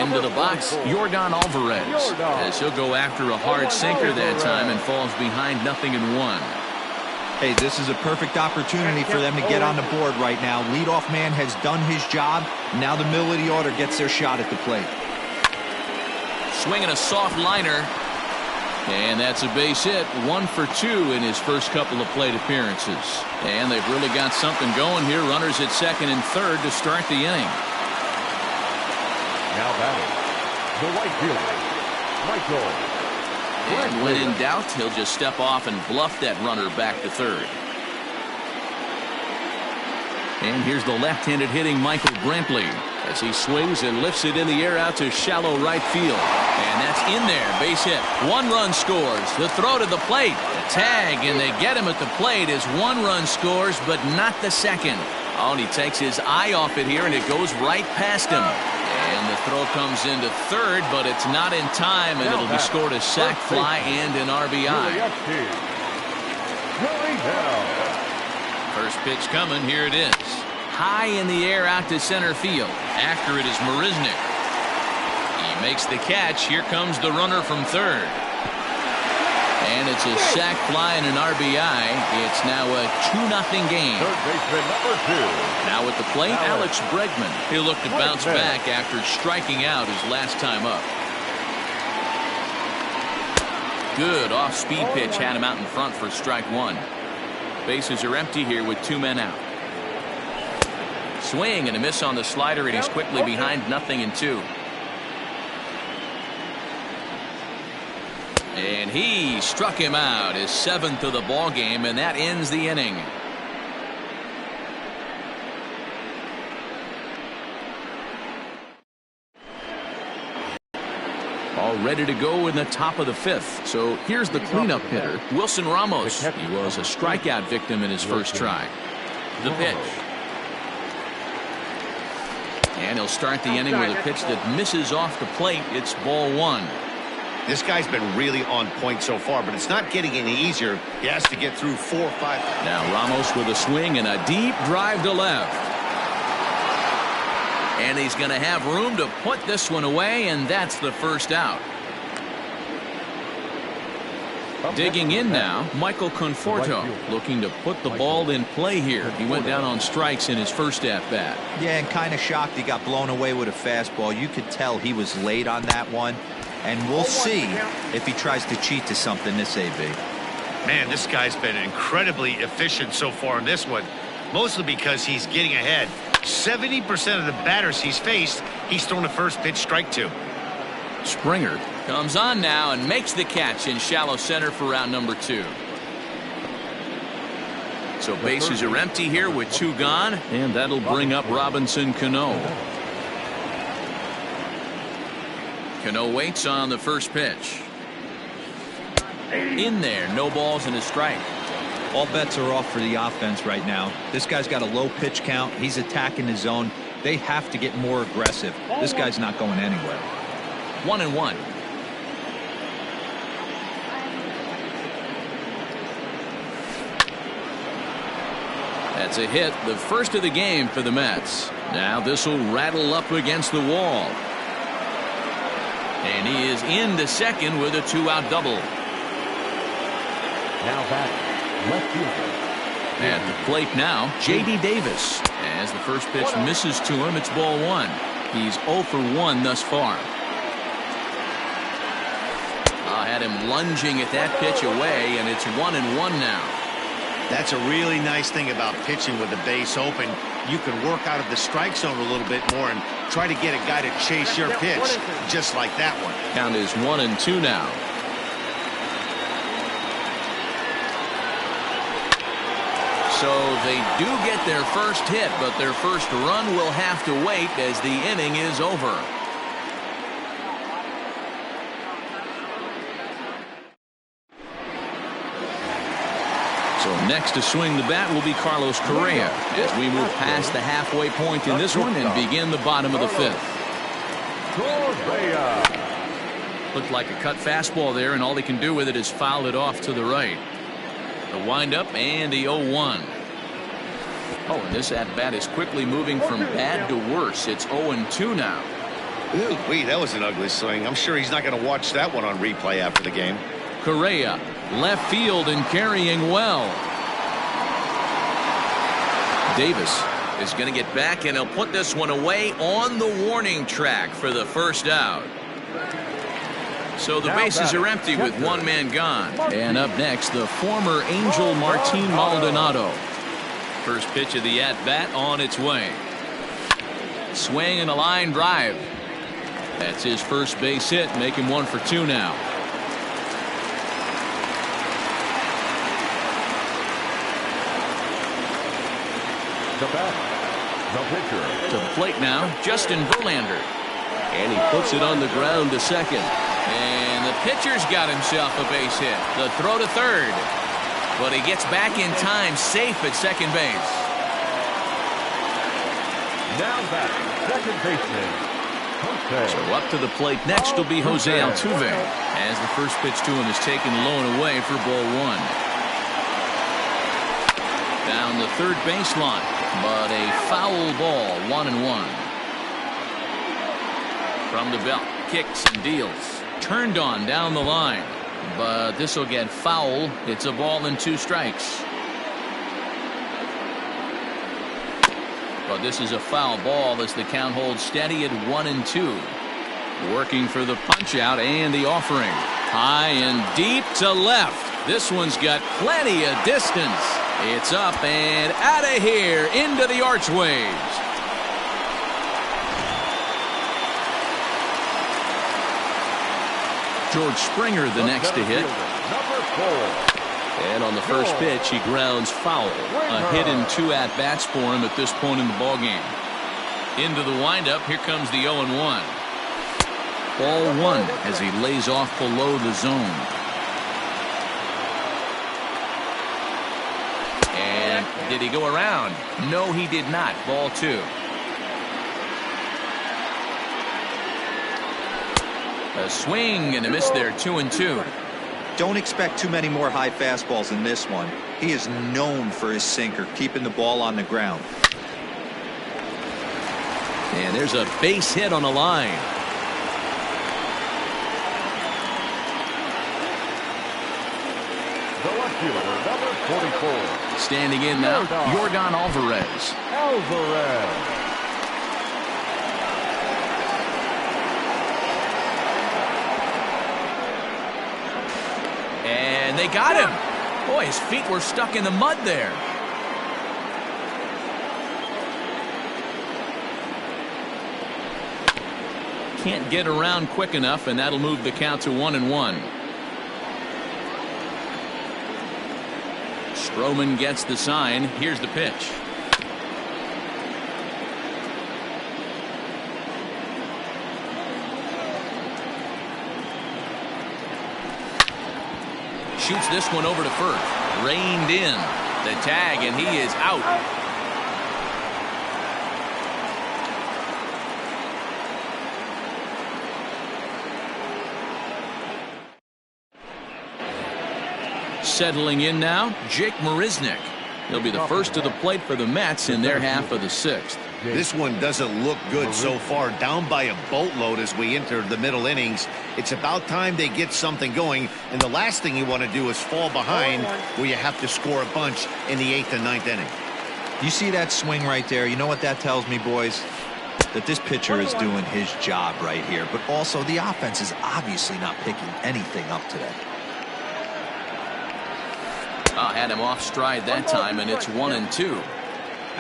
Into the box, Yordan Alvarez, as he'll go after a hard sinker that time and falls behind 0-1. Hey, this is a perfect opportunity for them to get on the board right now. Leadoff man has done his job. Now the middle of the order gets their shot at the plate. Swinging a soft liner. And that's a base hit. 1 for 2 in his first couple of plate appearances. And they've really got something going here. Runners at second and third to start the inning. Now batting, the right fielder, Michael. And when in doubt, he'll just step off and bluff that runner back to third. And here's the left-handed hitting Michael Brantley as he swings and lifts it in the air out to shallow right field. And that's in there, base hit. 1 run scores. The throw to the plate. The tag, and they get him at the plate as 1 run scores, but not the second. Oh, and he takes his eye off it here, and it goes right past him. And the throw comes into third, but it's not in time, and it'll be scored a sac fly and an RBI. First pitch coming. Here it is. High in the air out to center field. After it is Marisnick. He makes the catch. Here comes the runner from third. And it's a sac fly and an RBI. It's now a 2-0 game. Third baseman number 2. Now at the plate, Alex Bregman. He'll look to bounce back after striking out his last time up. Good off-speed pitch had him out in front for strike 1. Bases are empty here with 2 men out. Swing and a miss on the slider, and he's quickly behind 0-2. And he struck him out, his 7th of the ball game, and that ends the inning. all ready to go in the top of the 5th. So here's the cleanup hitter, Wilson Ramos. He was a strikeout victim in his first try. The pitch. And he'll start the inning with a pitch that misses off the plate. It's ball 1. This guy's been really on point so far, but it's not getting any easier. He has to get through 4 or 5. Now Ramos with a swing and a deep drive to left. And he's going to have room to put this one away, and that's the first out. Digging in now, Michael Conforto, looking to put the ball in play here. He went down on strikes in his first at-bat. Yeah, and kind of shocked he got blown away with a fastball. You could tell he was late on that one. And we'll see if he tries to cheat to something this AB. Man, this guy's been incredibly efficient so far in this one, mostly because he's getting ahead. 70% of the batters he's faced, he's thrown a first pitch strike to. Springer comes on now and makes the catch in shallow center for round number 2. So bases are empty here with 2 gone, and that'll bring up Robinson Cano. Cano waits on the first pitch. In there, no balls and a strike. All bets are off for the offense right now. This guy's got a low pitch count. He's attacking his zone. They have to get more aggressive. This guy's not going anywhere. 1-1. That's a hit, the first of the game for the Mets. Now this will rattle up against the wall. And he is into second with a 2-out double. Now back, left fielder. At the plate now, J.D. Davis. As the first pitch misses to him, it's ball 1. He's 0 for 1 thus far. Had him lunging at that pitch away, and it's 1-1 now. That's a really nice thing about pitching with the base open. You can work out of the strike zone a little bit more and try to get a guy to chase your pitch, just like that one. Count is 1-2 now. So they do get their first hit, but their first run will have to wait as the inning is over. So next to swing the bat will be Carlos Correa as we move past the halfway point in this one and begin the bottom of the 5th. Looked like a cut fastball there, and all he can do with it is foul it off to the right. The windup and the 0-1. Oh, and this at-bat is quickly moving from bad to worse. It's 0-2 now. Ooh, wait, that was an ugly swing. I'm sure he's not going to watch that one on replay after the game. Correa, left field and carrying well. Davis is going to get back, and he'll put this one away on the warning track for the first out. So the bases are empty with 1 man gone. And up next, the former Angel Martin Maldonado. First pitch of the at-bat on its way. Swing and a line drive. That's his first base hit, make him 1 for 2 now. The bat, the pitcher. To the plate now, Justin Verlander. And he puts it on the ground to second. And the pitcher's got himself a base hit. The throw to third. But he gets back in time, safe at second base. Now back, second baseman, Jose. So up to the plate next will be Jose Altuve. As the first pitch to him is taken low and away for ball 1. Down the third baseline. But a foul ball, 1-1. From the belt, kicks and deals. Turned on down the line. But this will get foul. It's a ball and 2 strikes. But this is a foul ball as the count holds steady at 1-2. Working for the punch out and the offering. High and deep to left. This one's got plenty of distance. It's up and out of here into the archways. George Springer the next to hit. And on the first pitch, he grounds foul. A hit and 2 at-bats for him at this point in the ballgame. Into the windup, here comes the 0-1. Ball one as he lays off below the zone. And did he go around? No, he did not. Ball two. A swing and a miss there, 2-2. Don't expect too many more high fastballs in this one. He is known for his sinker, keeping the ball on the ground. And there's a base hit on the line. The left fielder, number 44. Standing in now, Yordan Alvarez. And they got him. Boy, his feet were stuck in the mud there. Can't get around quick enough, and that'll move the count to 1-1. Stroman gets the sign. Here's the pitch. Shoots this one over to first. Reined in. The tag, and he is out. Settling in now, Jake Marisnick. He'll be the first to the plate for the Mets in their half of the sixth. This one doesn't look good so far. Down by a boatload as we enter the middle innings. It's about time they get something going, and the last thing you want to do is fall behind where you have to score a bunch in the 8th and 9th inning. You see that swing right there? You know what that tells me, boys? That this pitcher is doing his job right here, but also the offense is obviously not picking anything up today. Had him off stride that time, and it's 1-2.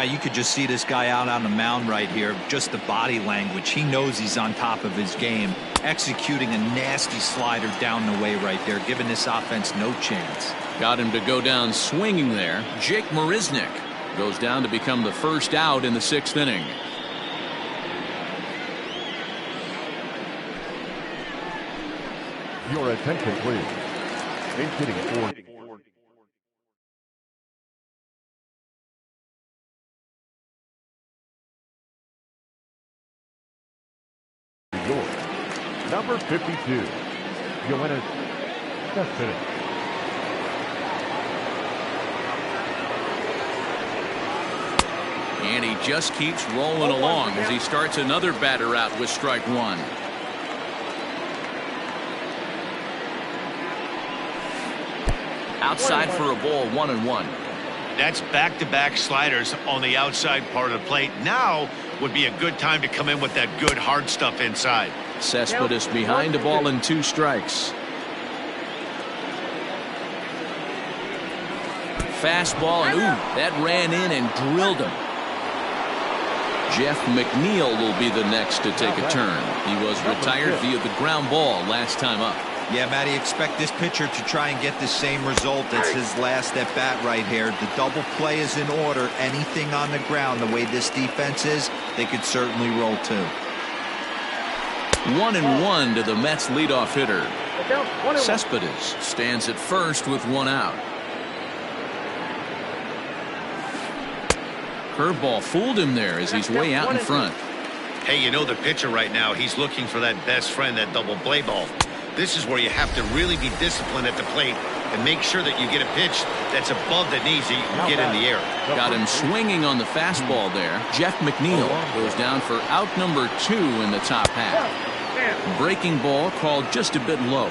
You could just see this guy out on the mound right here. Just the body language. He knows he's on top of his game. Executing a nasty slider down the way right there, giving this offense no chance. Got him to go down swinging there. Jake Marisnick goes down to become the first out in the 6th inning. Your attention, please. Hitting 4. Number 52, Johannes Cespedes. And he just keeps rolling along as he starts another batter out with strike one. Outside for a ball, 1-1. That's back-to-back sliders on the outside part of the plate. Now would be a good time to come in with that good hard stuff inside. Cespedes behind the ball and 2 strikes. Fastball, and that ran in and drilled him. Jeff McNeil will be the next to take a turn. He was retired via the ground ball last time up. Yeah, Matty, expect this pitcher to try and get the same result as his last at bat right here. The double play is in order. Anything on the ground, the way this defense is, they could certainly roll too. 1-1 to the Mets leadoff hitter. Cespedes stands at first with 1 out. Curveball fooled him there as he's way out in front. Hey, you know the pitcher right now, he's looking for that best friend, that double play ball. This is where you have to really be disciplined at the plate and make sure that you get a pitch that's above the knees that you can get in the air. Got him swinging on the fastball there. Jeff McNeil goes down for out number 2 in the top half. Breaking ball called just a bit low.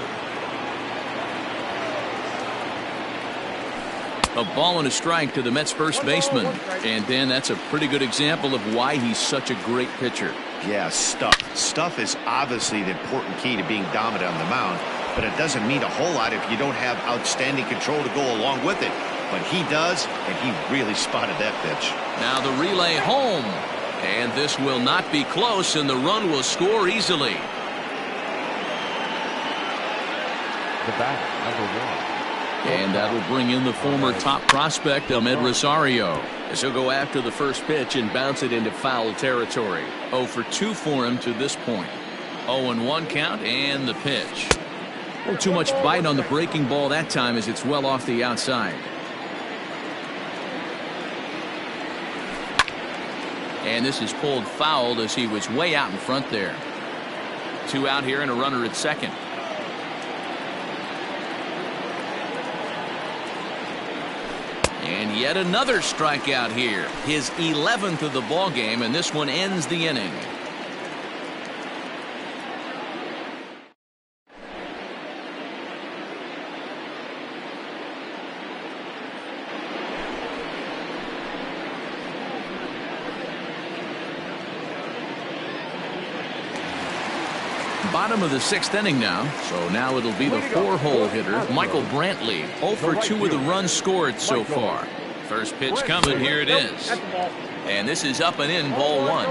A ball and a strike to the Mets first baseman. And then that's a pretty good example of why he's such a great pitcher. Yeah, stuff. Stuff is obviously the important key to being dominant on the mound, but it doesn't mean a whole lot if you don't have outstanding control to go along with it. But he does, and he really spotted that pitch. Now the relay home, and this will not be close, and the run will score easily. The bat, number 1. And that'll bring in the former top prospect, Ahmed Rosario, as he'll go after the first pitch and bounce it into foul territory. 0 for 2 for him to this point. 0-1 count and the pitch. A little too much bite on the breaking ball that time as it's well off the outside. And this is pulled foul as he was way out in front there. 2 out here and a runner at second. And yet another strikeout here. His 11th of the ball game, and this one ends the inning. Bottom of the 6th inning now, so now it'll be the 4-hole hitter, Michael Brantley. 0 for 2 with the runs scored so far. First pitch coming, here it is. And this is up and in, ball 1.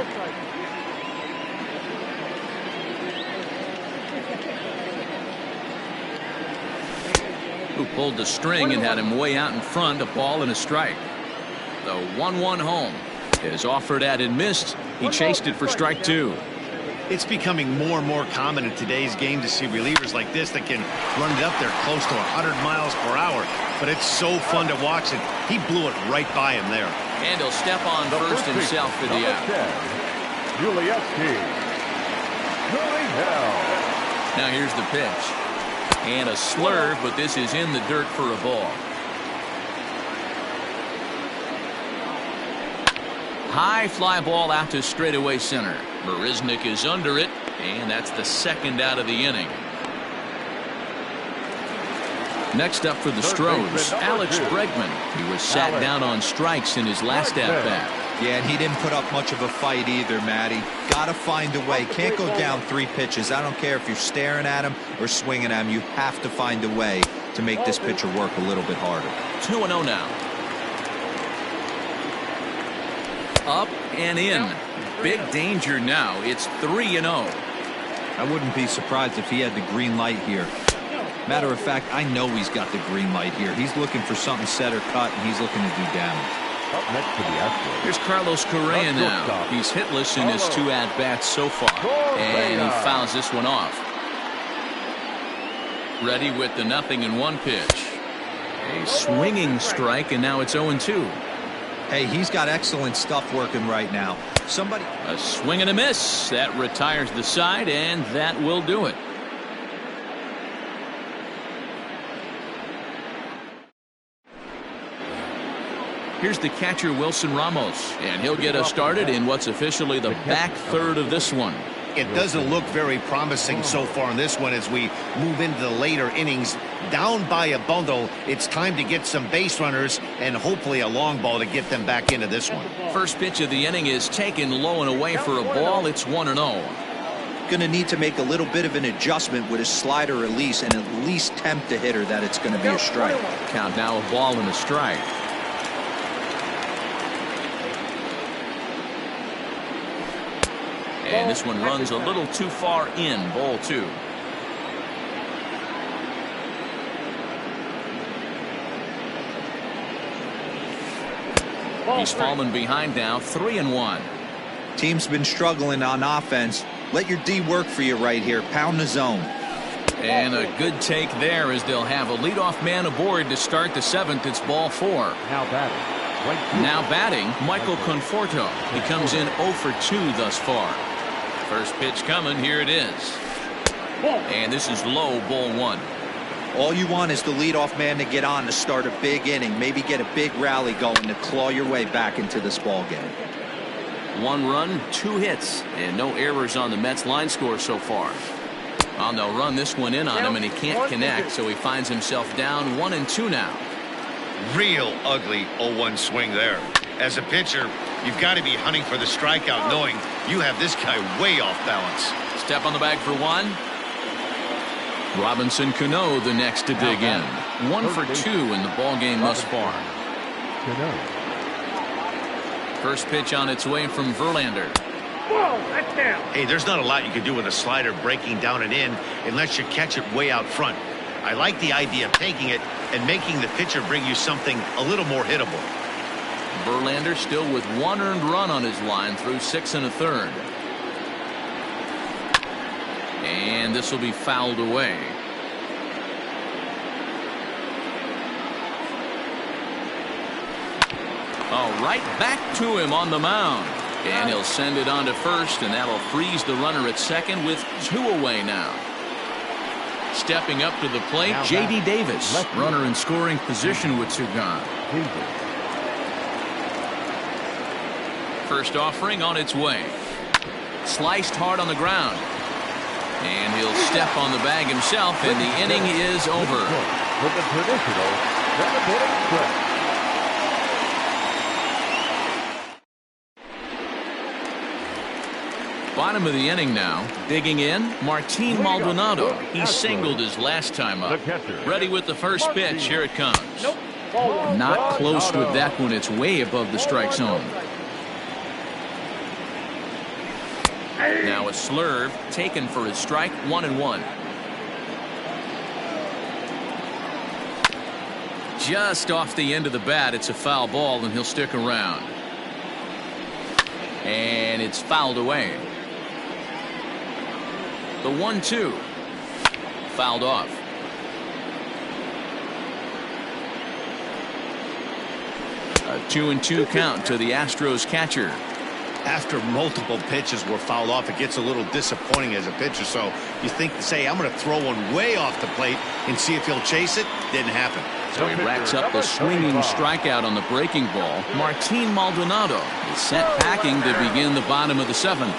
Who pulled the string and had him way out in front, a ball and a strike. The 1-1 home is offered at and missed. He chased it for strike 2. It's becoming more and more common in today's game to see relievers like this that can run it up there close to 100 miles per hour. But it's so fun to watch it. He blew it right by him there. And he'll step on first himself for the out. Now here's the pitch. And a slurve, but this is in the dirt for a ball. High fly ball out to straightaway center. Marisnik is under it, and that's the 2nd out of the inning. Next up for the Stros, Alex Bregman. He was sat down on strikes in his last at-bat. Yeah, and he didn't put up much of a fight either, Matty. Got to find a way. Can't go down 3 pitches. I don't care if you're staring at him or swinging at him. You have to find a way to make this pitcher work a little bit harder. 2-0 now. Up and in. Big danger now. It's 3-0. I wouldn't be surprised if he had the green light here. Matter of fact, I know he's got the green light here. He's looking for something set or cut, and he's looking to do damage. Up next to the Astros. Here's Carlos Correa now. He's hitless in his 2 at-bats so far. And he fouls this one off. Ready with the 0-1 pitch. A swinging strike, and now it's 0-2. Hey, he's got excellent stuff working right now. A swing and a miss. That retires the side, and that will do it. Here's the catcher, Wilson Ramos, and he'll get us started in what's officially the back third of this one. It doesn't look very promising so far in this one as we move into the later innings. Down by a bundle, it's time to get some base runners and hopefully a long ball to get them back into this one. First pitch of the inning is taken low and away for a ball. It's 1-0. Going to need to make a little bit of an adjustment with his slider release and at least tempt the hitter that it's going to be a strike. Count now, a ball and a strike. And this one runs a little too far in, ball 2. He's fallen behind now, 3-1. Team's been struggling on offense. Let your D work for you right here. Pound the zone. And a good take there as they'll have a leadoff man aboard to start the 7th. It's ball 4. Now batting, Michael Conforto. He comes in 0 for 2 thus far. First pitch coming, here it is. And this is low, ball 1. All you want is the leadoff man to get on to start a big inning, maybe get a big rally going to claw your way back into this ball game. 1 run, 2 hits, and no errors on the Mets line score so far. Well, they'll run this one in on him, and he can't connect, so he finds himself down 1-2 now. Real ugly 0-1 swing there. As a pitcher, you've got to be hunting for the strikeout, knowing you have this guy way off balance. Step on the bag for 1. Robinson Cano the next to dig in. 1 for 2 in the ball game thus far. First pitch on its way from Verlander. Hey, there's not a lot you can do with a slider breaking down and in unless you catch it way out front. I like the idea of taking it and making the pitcher bring you something a little more hittable. Verlander still with 1 earned run on his line through 6 1/3. And this will be fouled away. Oh, right back to him on the mound. And he'll send it on to first, and that'll freeze the runner at second with 2 away now. Stepping up to the plate, J.D. Davis. Runner in scoring position with 2 gone. First offering on its way. Sliced hard on the ground. And he'll step on the bag himself, and the inning is over. With the traditional 7-inning stretch. Bottom of the inning now. Digging in, Martin Maldonado. He singled his last time up. Ready with the first pitch. Here it comes. Not close with that one. It's way above the strike zone. Now a slurve taken for his strike. 1-1. Just off the end of the bat. It's a foul ball, and he'll stick around. And it's fouled away. The 1-2. Fouled off. A 2-2 count to the Astros catcher. After multiple pitches were fouled off, it gets a little disappointing as a pitcher. So you think to say, I'm going to throw one way off the plate and see if he'll chase it. Didn't happen. So he racks up the swinging strikeout on the breaking ball. Martin Maldonado is sent packing to begin the bottom of the 7th.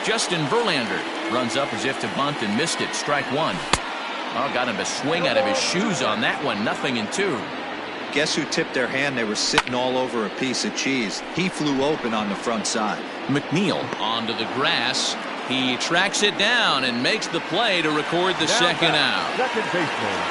Justin Verlander runs up as if to bunt and missed it. Strike 1. Oh, got him a swing out of his shoes on that one. 0-2. Guess who tipped their hand? They were sitting all over a piece of cheese. He flew open on the front side. McNeil onto the grass. He tracks it down and makes the play to record the second out. Second baseman.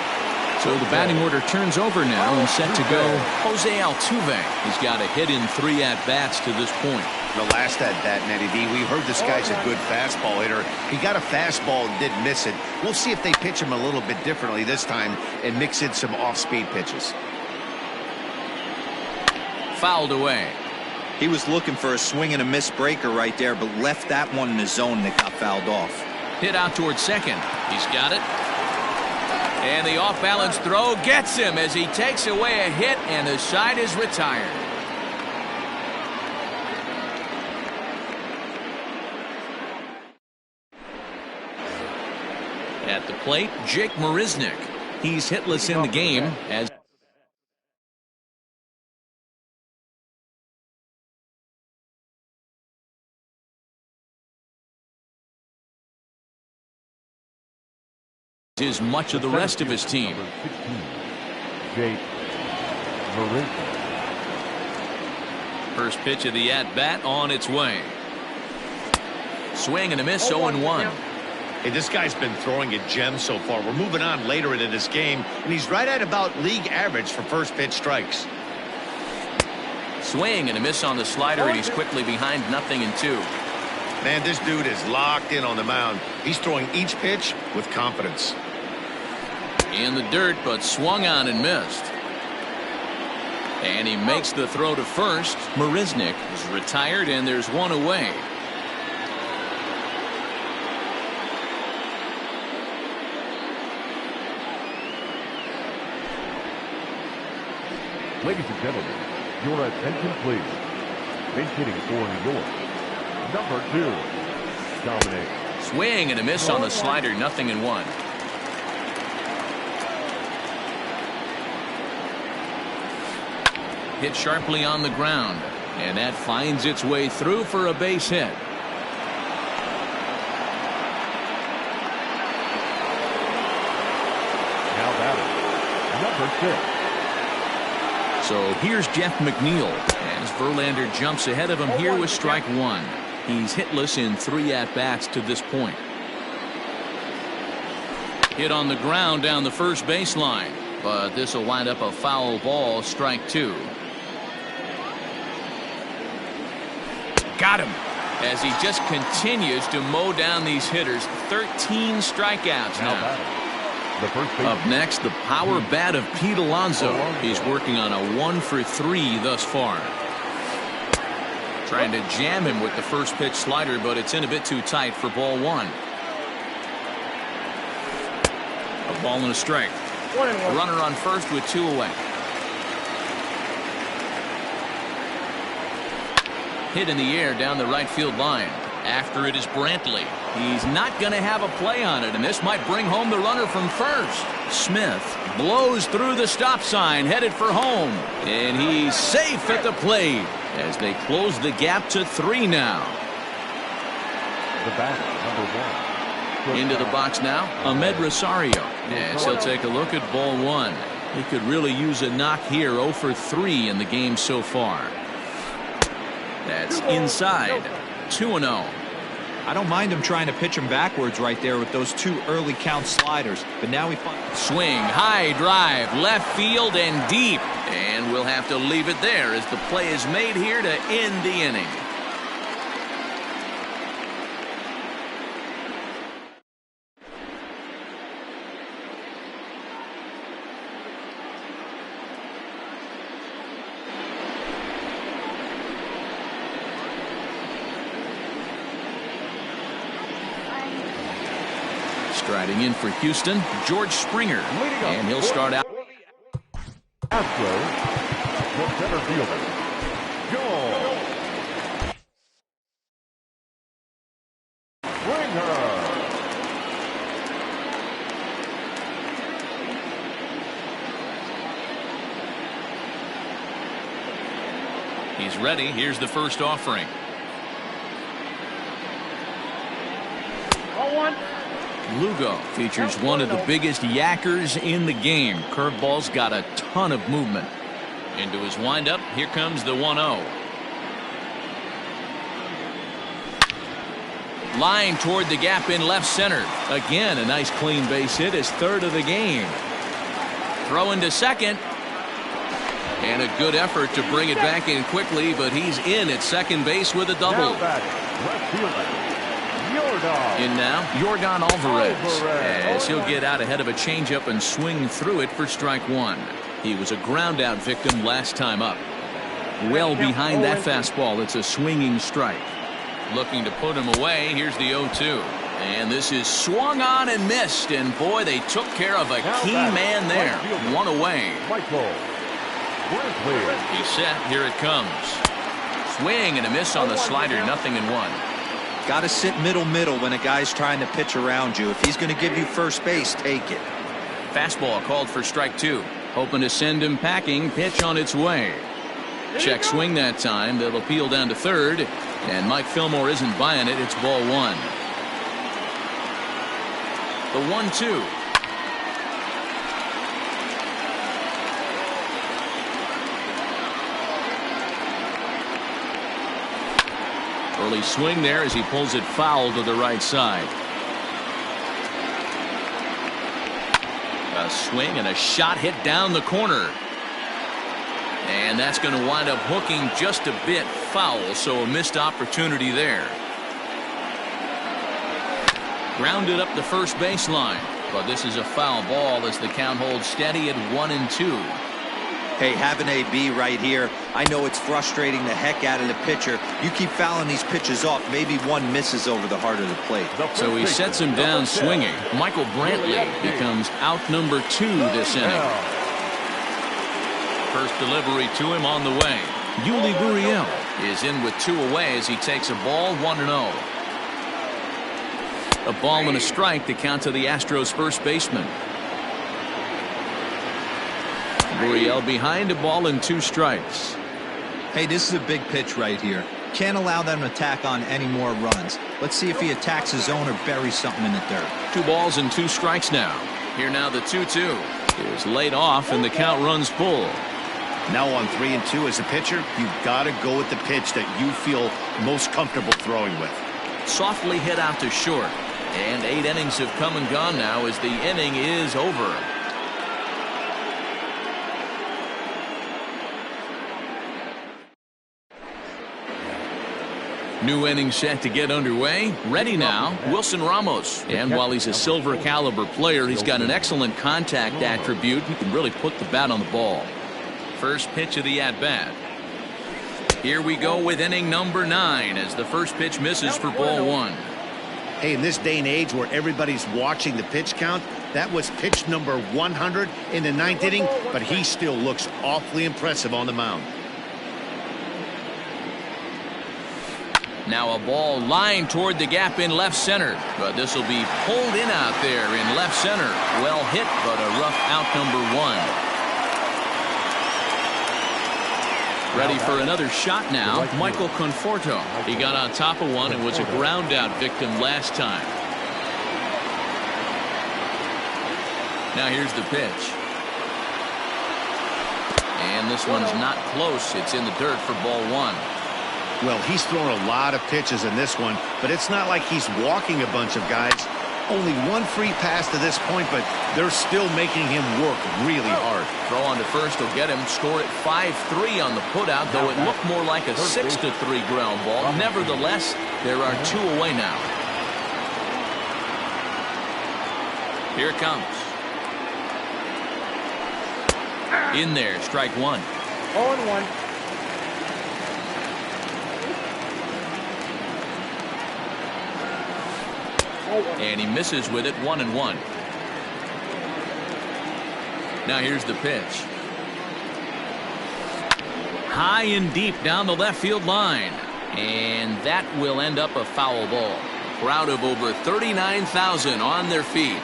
So the batting order turns over now and set to go Jose Altuve. He's got a hit in 3 at-bats to this point. The last at-bat, Nettie D, we heard this guy's a good fastball hitter. He got a fastball and didn't miss it. We'll see if they pitch him a little bit differently this time and mix in some off-speed pitches. Fouled away. He was looking for a swing and a miss breaker right there, but left that one in the zone that got fouled off. Hit out towards second. He's got it. And the off-balance throw gets him as he takes away a hit, and the side is retired. At the plate, Jake Marisnick. He's hitless in the game as is much of the rest of his team. Jake Marisnick. First pitch of the at-bat on its way. Swing and a miss, 0-1. Hey, this guy's been throwing a gem so far. We're moving on later into this game, and he's right at about league average for first pitch strikes. Swing and a miss on the slider, and he's quickly behind 0-2. Man, this dude is locked in on the mound. He's throwing each pitch with confidence. In the dirt, but swung on and missed. And he makes the throw to first. Marisnick is retired, and there's 1 away. Ladies and gentlemen, your attention please. Base hitting for New York, number 2, Dominic. Swing and a miss on the slider, 0-1. Hit sharply on the ground, and that finds its way through for a base hit. Now batting, number 6. So here's Jeff McNeil as Verlander jumps ahead of him here with strike 1. He's hitless in 3 at-bats to this point. Hit on the ground down the first baseline, but this will wind up a foul ball, strike 2. Got him as he just continues to mow down these hitters. 13 strikeouts now. Up next, the power bat of Pete Alonso. He's working on a 1-for-3 thus far. Trying to jam him with the first pitch slider, but it's in a bit too tight for ball 1. A ball and a strike. A runner on first with 2 away. Hit in the air down the right field line. After it is Brantley. He's not going to have a play on it, and this might bring home the runner from first. Smith blows through the stop sign, headed for home. And he's safe at the plate as they close the gap to 3 now. The batter, number 1. Into the box now, Ahmed Rosario. As he'll take a look at ball 1. He could really use a knock here. 0 for 3 in the game so far. That's inside. 2-0. I don't mind him trying to pitch him backwards right there with those 2 early count sliders. But now he finds... Swing, high drive, left field and deep. And we'll have to leave it there as the play is made here to end the inning. Striding in for Houston, George Springer, and he'll start out. Astros, the center fielder, Joel Springer. He's ready. Here's the first offering. 0-1. Lugo features one of the biggest yackers in the game. Curveball's got a ton of movement. Into his windup, here comes the 1-0. Line toward the gap in left center. Again, a nice clean base hit, his 3rd of the game. Throw into second. And a good effort to bring it back in quickly, but he's in at second base with a double. Left fielder, in now, Yordan Alvarez, as he'll get out ahead of a changeup and swing through it for strike 1. He was a ground out victim last time up. Well behind that fastball, it's a swinging strike. Looking to put him away, here's the 0-2. And this is swung on and missed, and boy, they took care of a key man there. 1 away. He's set, here it comes. Swing and a miss on the slider, 0-1. Got to sit middle when a guy's trying to pitch around you. If he's going to give you first base, take it. Fastball called for strike 2. Hoping to send him packing. Pitch on its way. Check swing that time. They'll appeal down to 3rd. And Mike Fillmore isn't buying it. It's ball 1. The 1-2. Early swing there as he pulls it foul to the right side. A swing and a shot hit down the corner. And that's going to wind up hooking just a bit foul, so a missed opportunity there. Grounded up the first baseline, but this is a foul ball as the count holds steady at 1-2. Hey, have an AB right here. I know it's frustrating the heck out of the pitcher. You keep fouling these pitches off, maybe one misses over the heart of the plate. So he sets him down swinging. Michael Brantley becomes out number 2 this inning. First delivery to him on the way. Yuli Gurriel is in with 2 away as he takes a ball, 1-0. A ball and a strike to count to the Astros first baseman. Gurriel behind, a ball and 2 strikes. Hey, this is a big pitch right here. Can't allow them to tack on any more runs. Let's see if he attacks his own or buries something in the dirt. 2 balls and 2 strikes now. Here now the 2-2 is laid off and the count runs full. Now on 3-2 as a pitcher, you've got to go with the pitch that you feel most comfortable throwing with. Softly hit out to short. And 8 innings have come and gone now as the inning is over. New inning set to get underway. Ready now, Wilson Ramos. And while he's a silver caliber player, he's got an excellent contact attribute. He can really put the bat on the ball. First pitch of the at-bat. Here we go with inning number 9 as the first pitch misses for ball 1. Hey, in this day and age where everybody's watching the pitch count, that was pitch number 100 in the 9th inning, but he still looks awfully impressive on the mound. Now a ball lined toward the gap in left center, but this will be pulled in out there in left center. Well hit, but a rough out, number 1. Ready for another shot now, Michael Conforto. He got on top of one and was a ground out victim last time. Now here's the pitch. And this one's not close. It's in the dirt for ball 1. Well, he's thrown a lot of pitches in this one, but it's not like he's walking a bunch of guys. Only one free pass to this point, but they're still making him work really hard. Throw on to first will get him. Score at 5-3 on the putout, though it looked more like a 6-3 ground ball. Nevertheless, there are 2 away now. Here it comes. In there, strike 1. 0-1. And he misses with it, 1-1. Now here's the pitch. High and deep down the left field line. And that will end up a foul ball. Crowd of over 39,000 on their feet.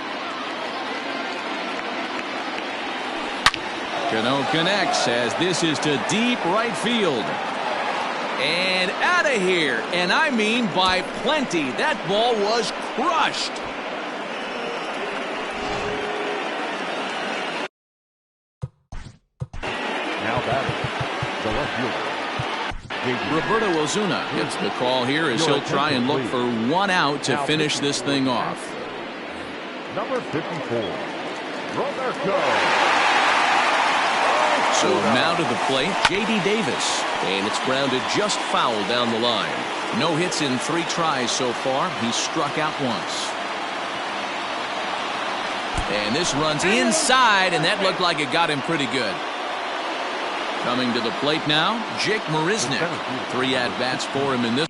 Cano connects as this is to deep right field. And out of here, and I mean by plenty. That ball was crushed. Now batting, the left fielder, Roberto Ozuna gets the call here as he'll try and look for 1 out to finish this thing off. number 54, Roberto. So now to the plate, J.D. Davis. And it's grounded just foul down the line. No hits in 3 tries so far. He's struck out once. And this runs inside, and that looked like it got him pretty good. Coming to the plate now, Jake Marisnick. 3 at-bats for him in this.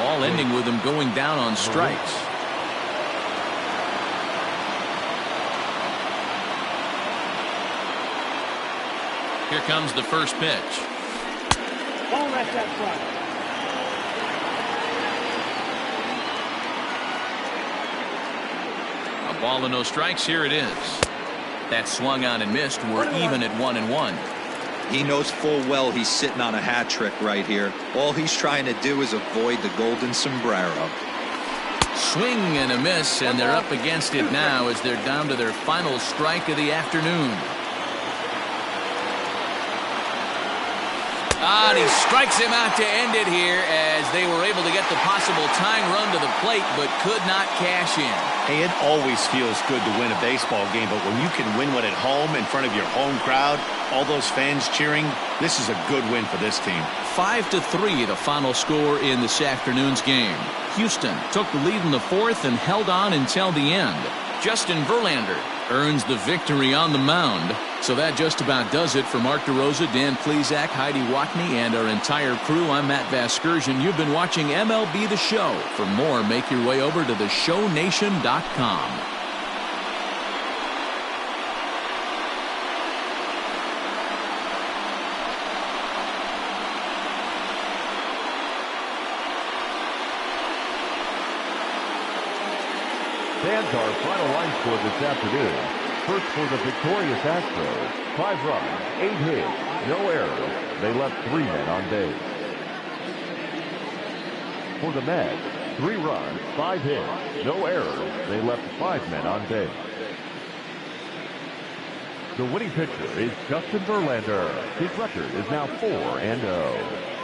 All ending with him going down on strikes. Here comes the first pitch. Ball left that front. A ball and no strikes. Here it is. That swung on and missed. We're even at 1-1. He knows full well he's sitting on a hat trick right here. All he's trying to do is avoid the golden sombrero. Swing and a miss, and they're up against it now as they're down to their final strike of the afternoon. And he strikes him out to end it here as they were able to get the possible tying run to the plate but could not cash in. Hey, it always feels good to win a baseball game, but when you can win one at home in front of your home crowd, all those fans cheering, this is a good win for this team. 5-3 the final score in this afternoon's game. Houston took the lead in the 4th and held on until the end. Justin Verlander earns the victory on the mound. So that just about does it for Mark DeRosa, Dan Plesac, Heidi Watney, and our entire crew. I'm Matt Vasgersian. You've been watching MLB The Show. For more, make your way over to theshownation.com. Stands our final line score this afternoon. First for the victorious Astros, 5 runs, 8 hits, no errors. They left 3 men on base. For the Mets, 3 runs, 5 hits, no errors. They left 5 men on base. The winning pitcher is Justin Verlander. His record is now 4-0.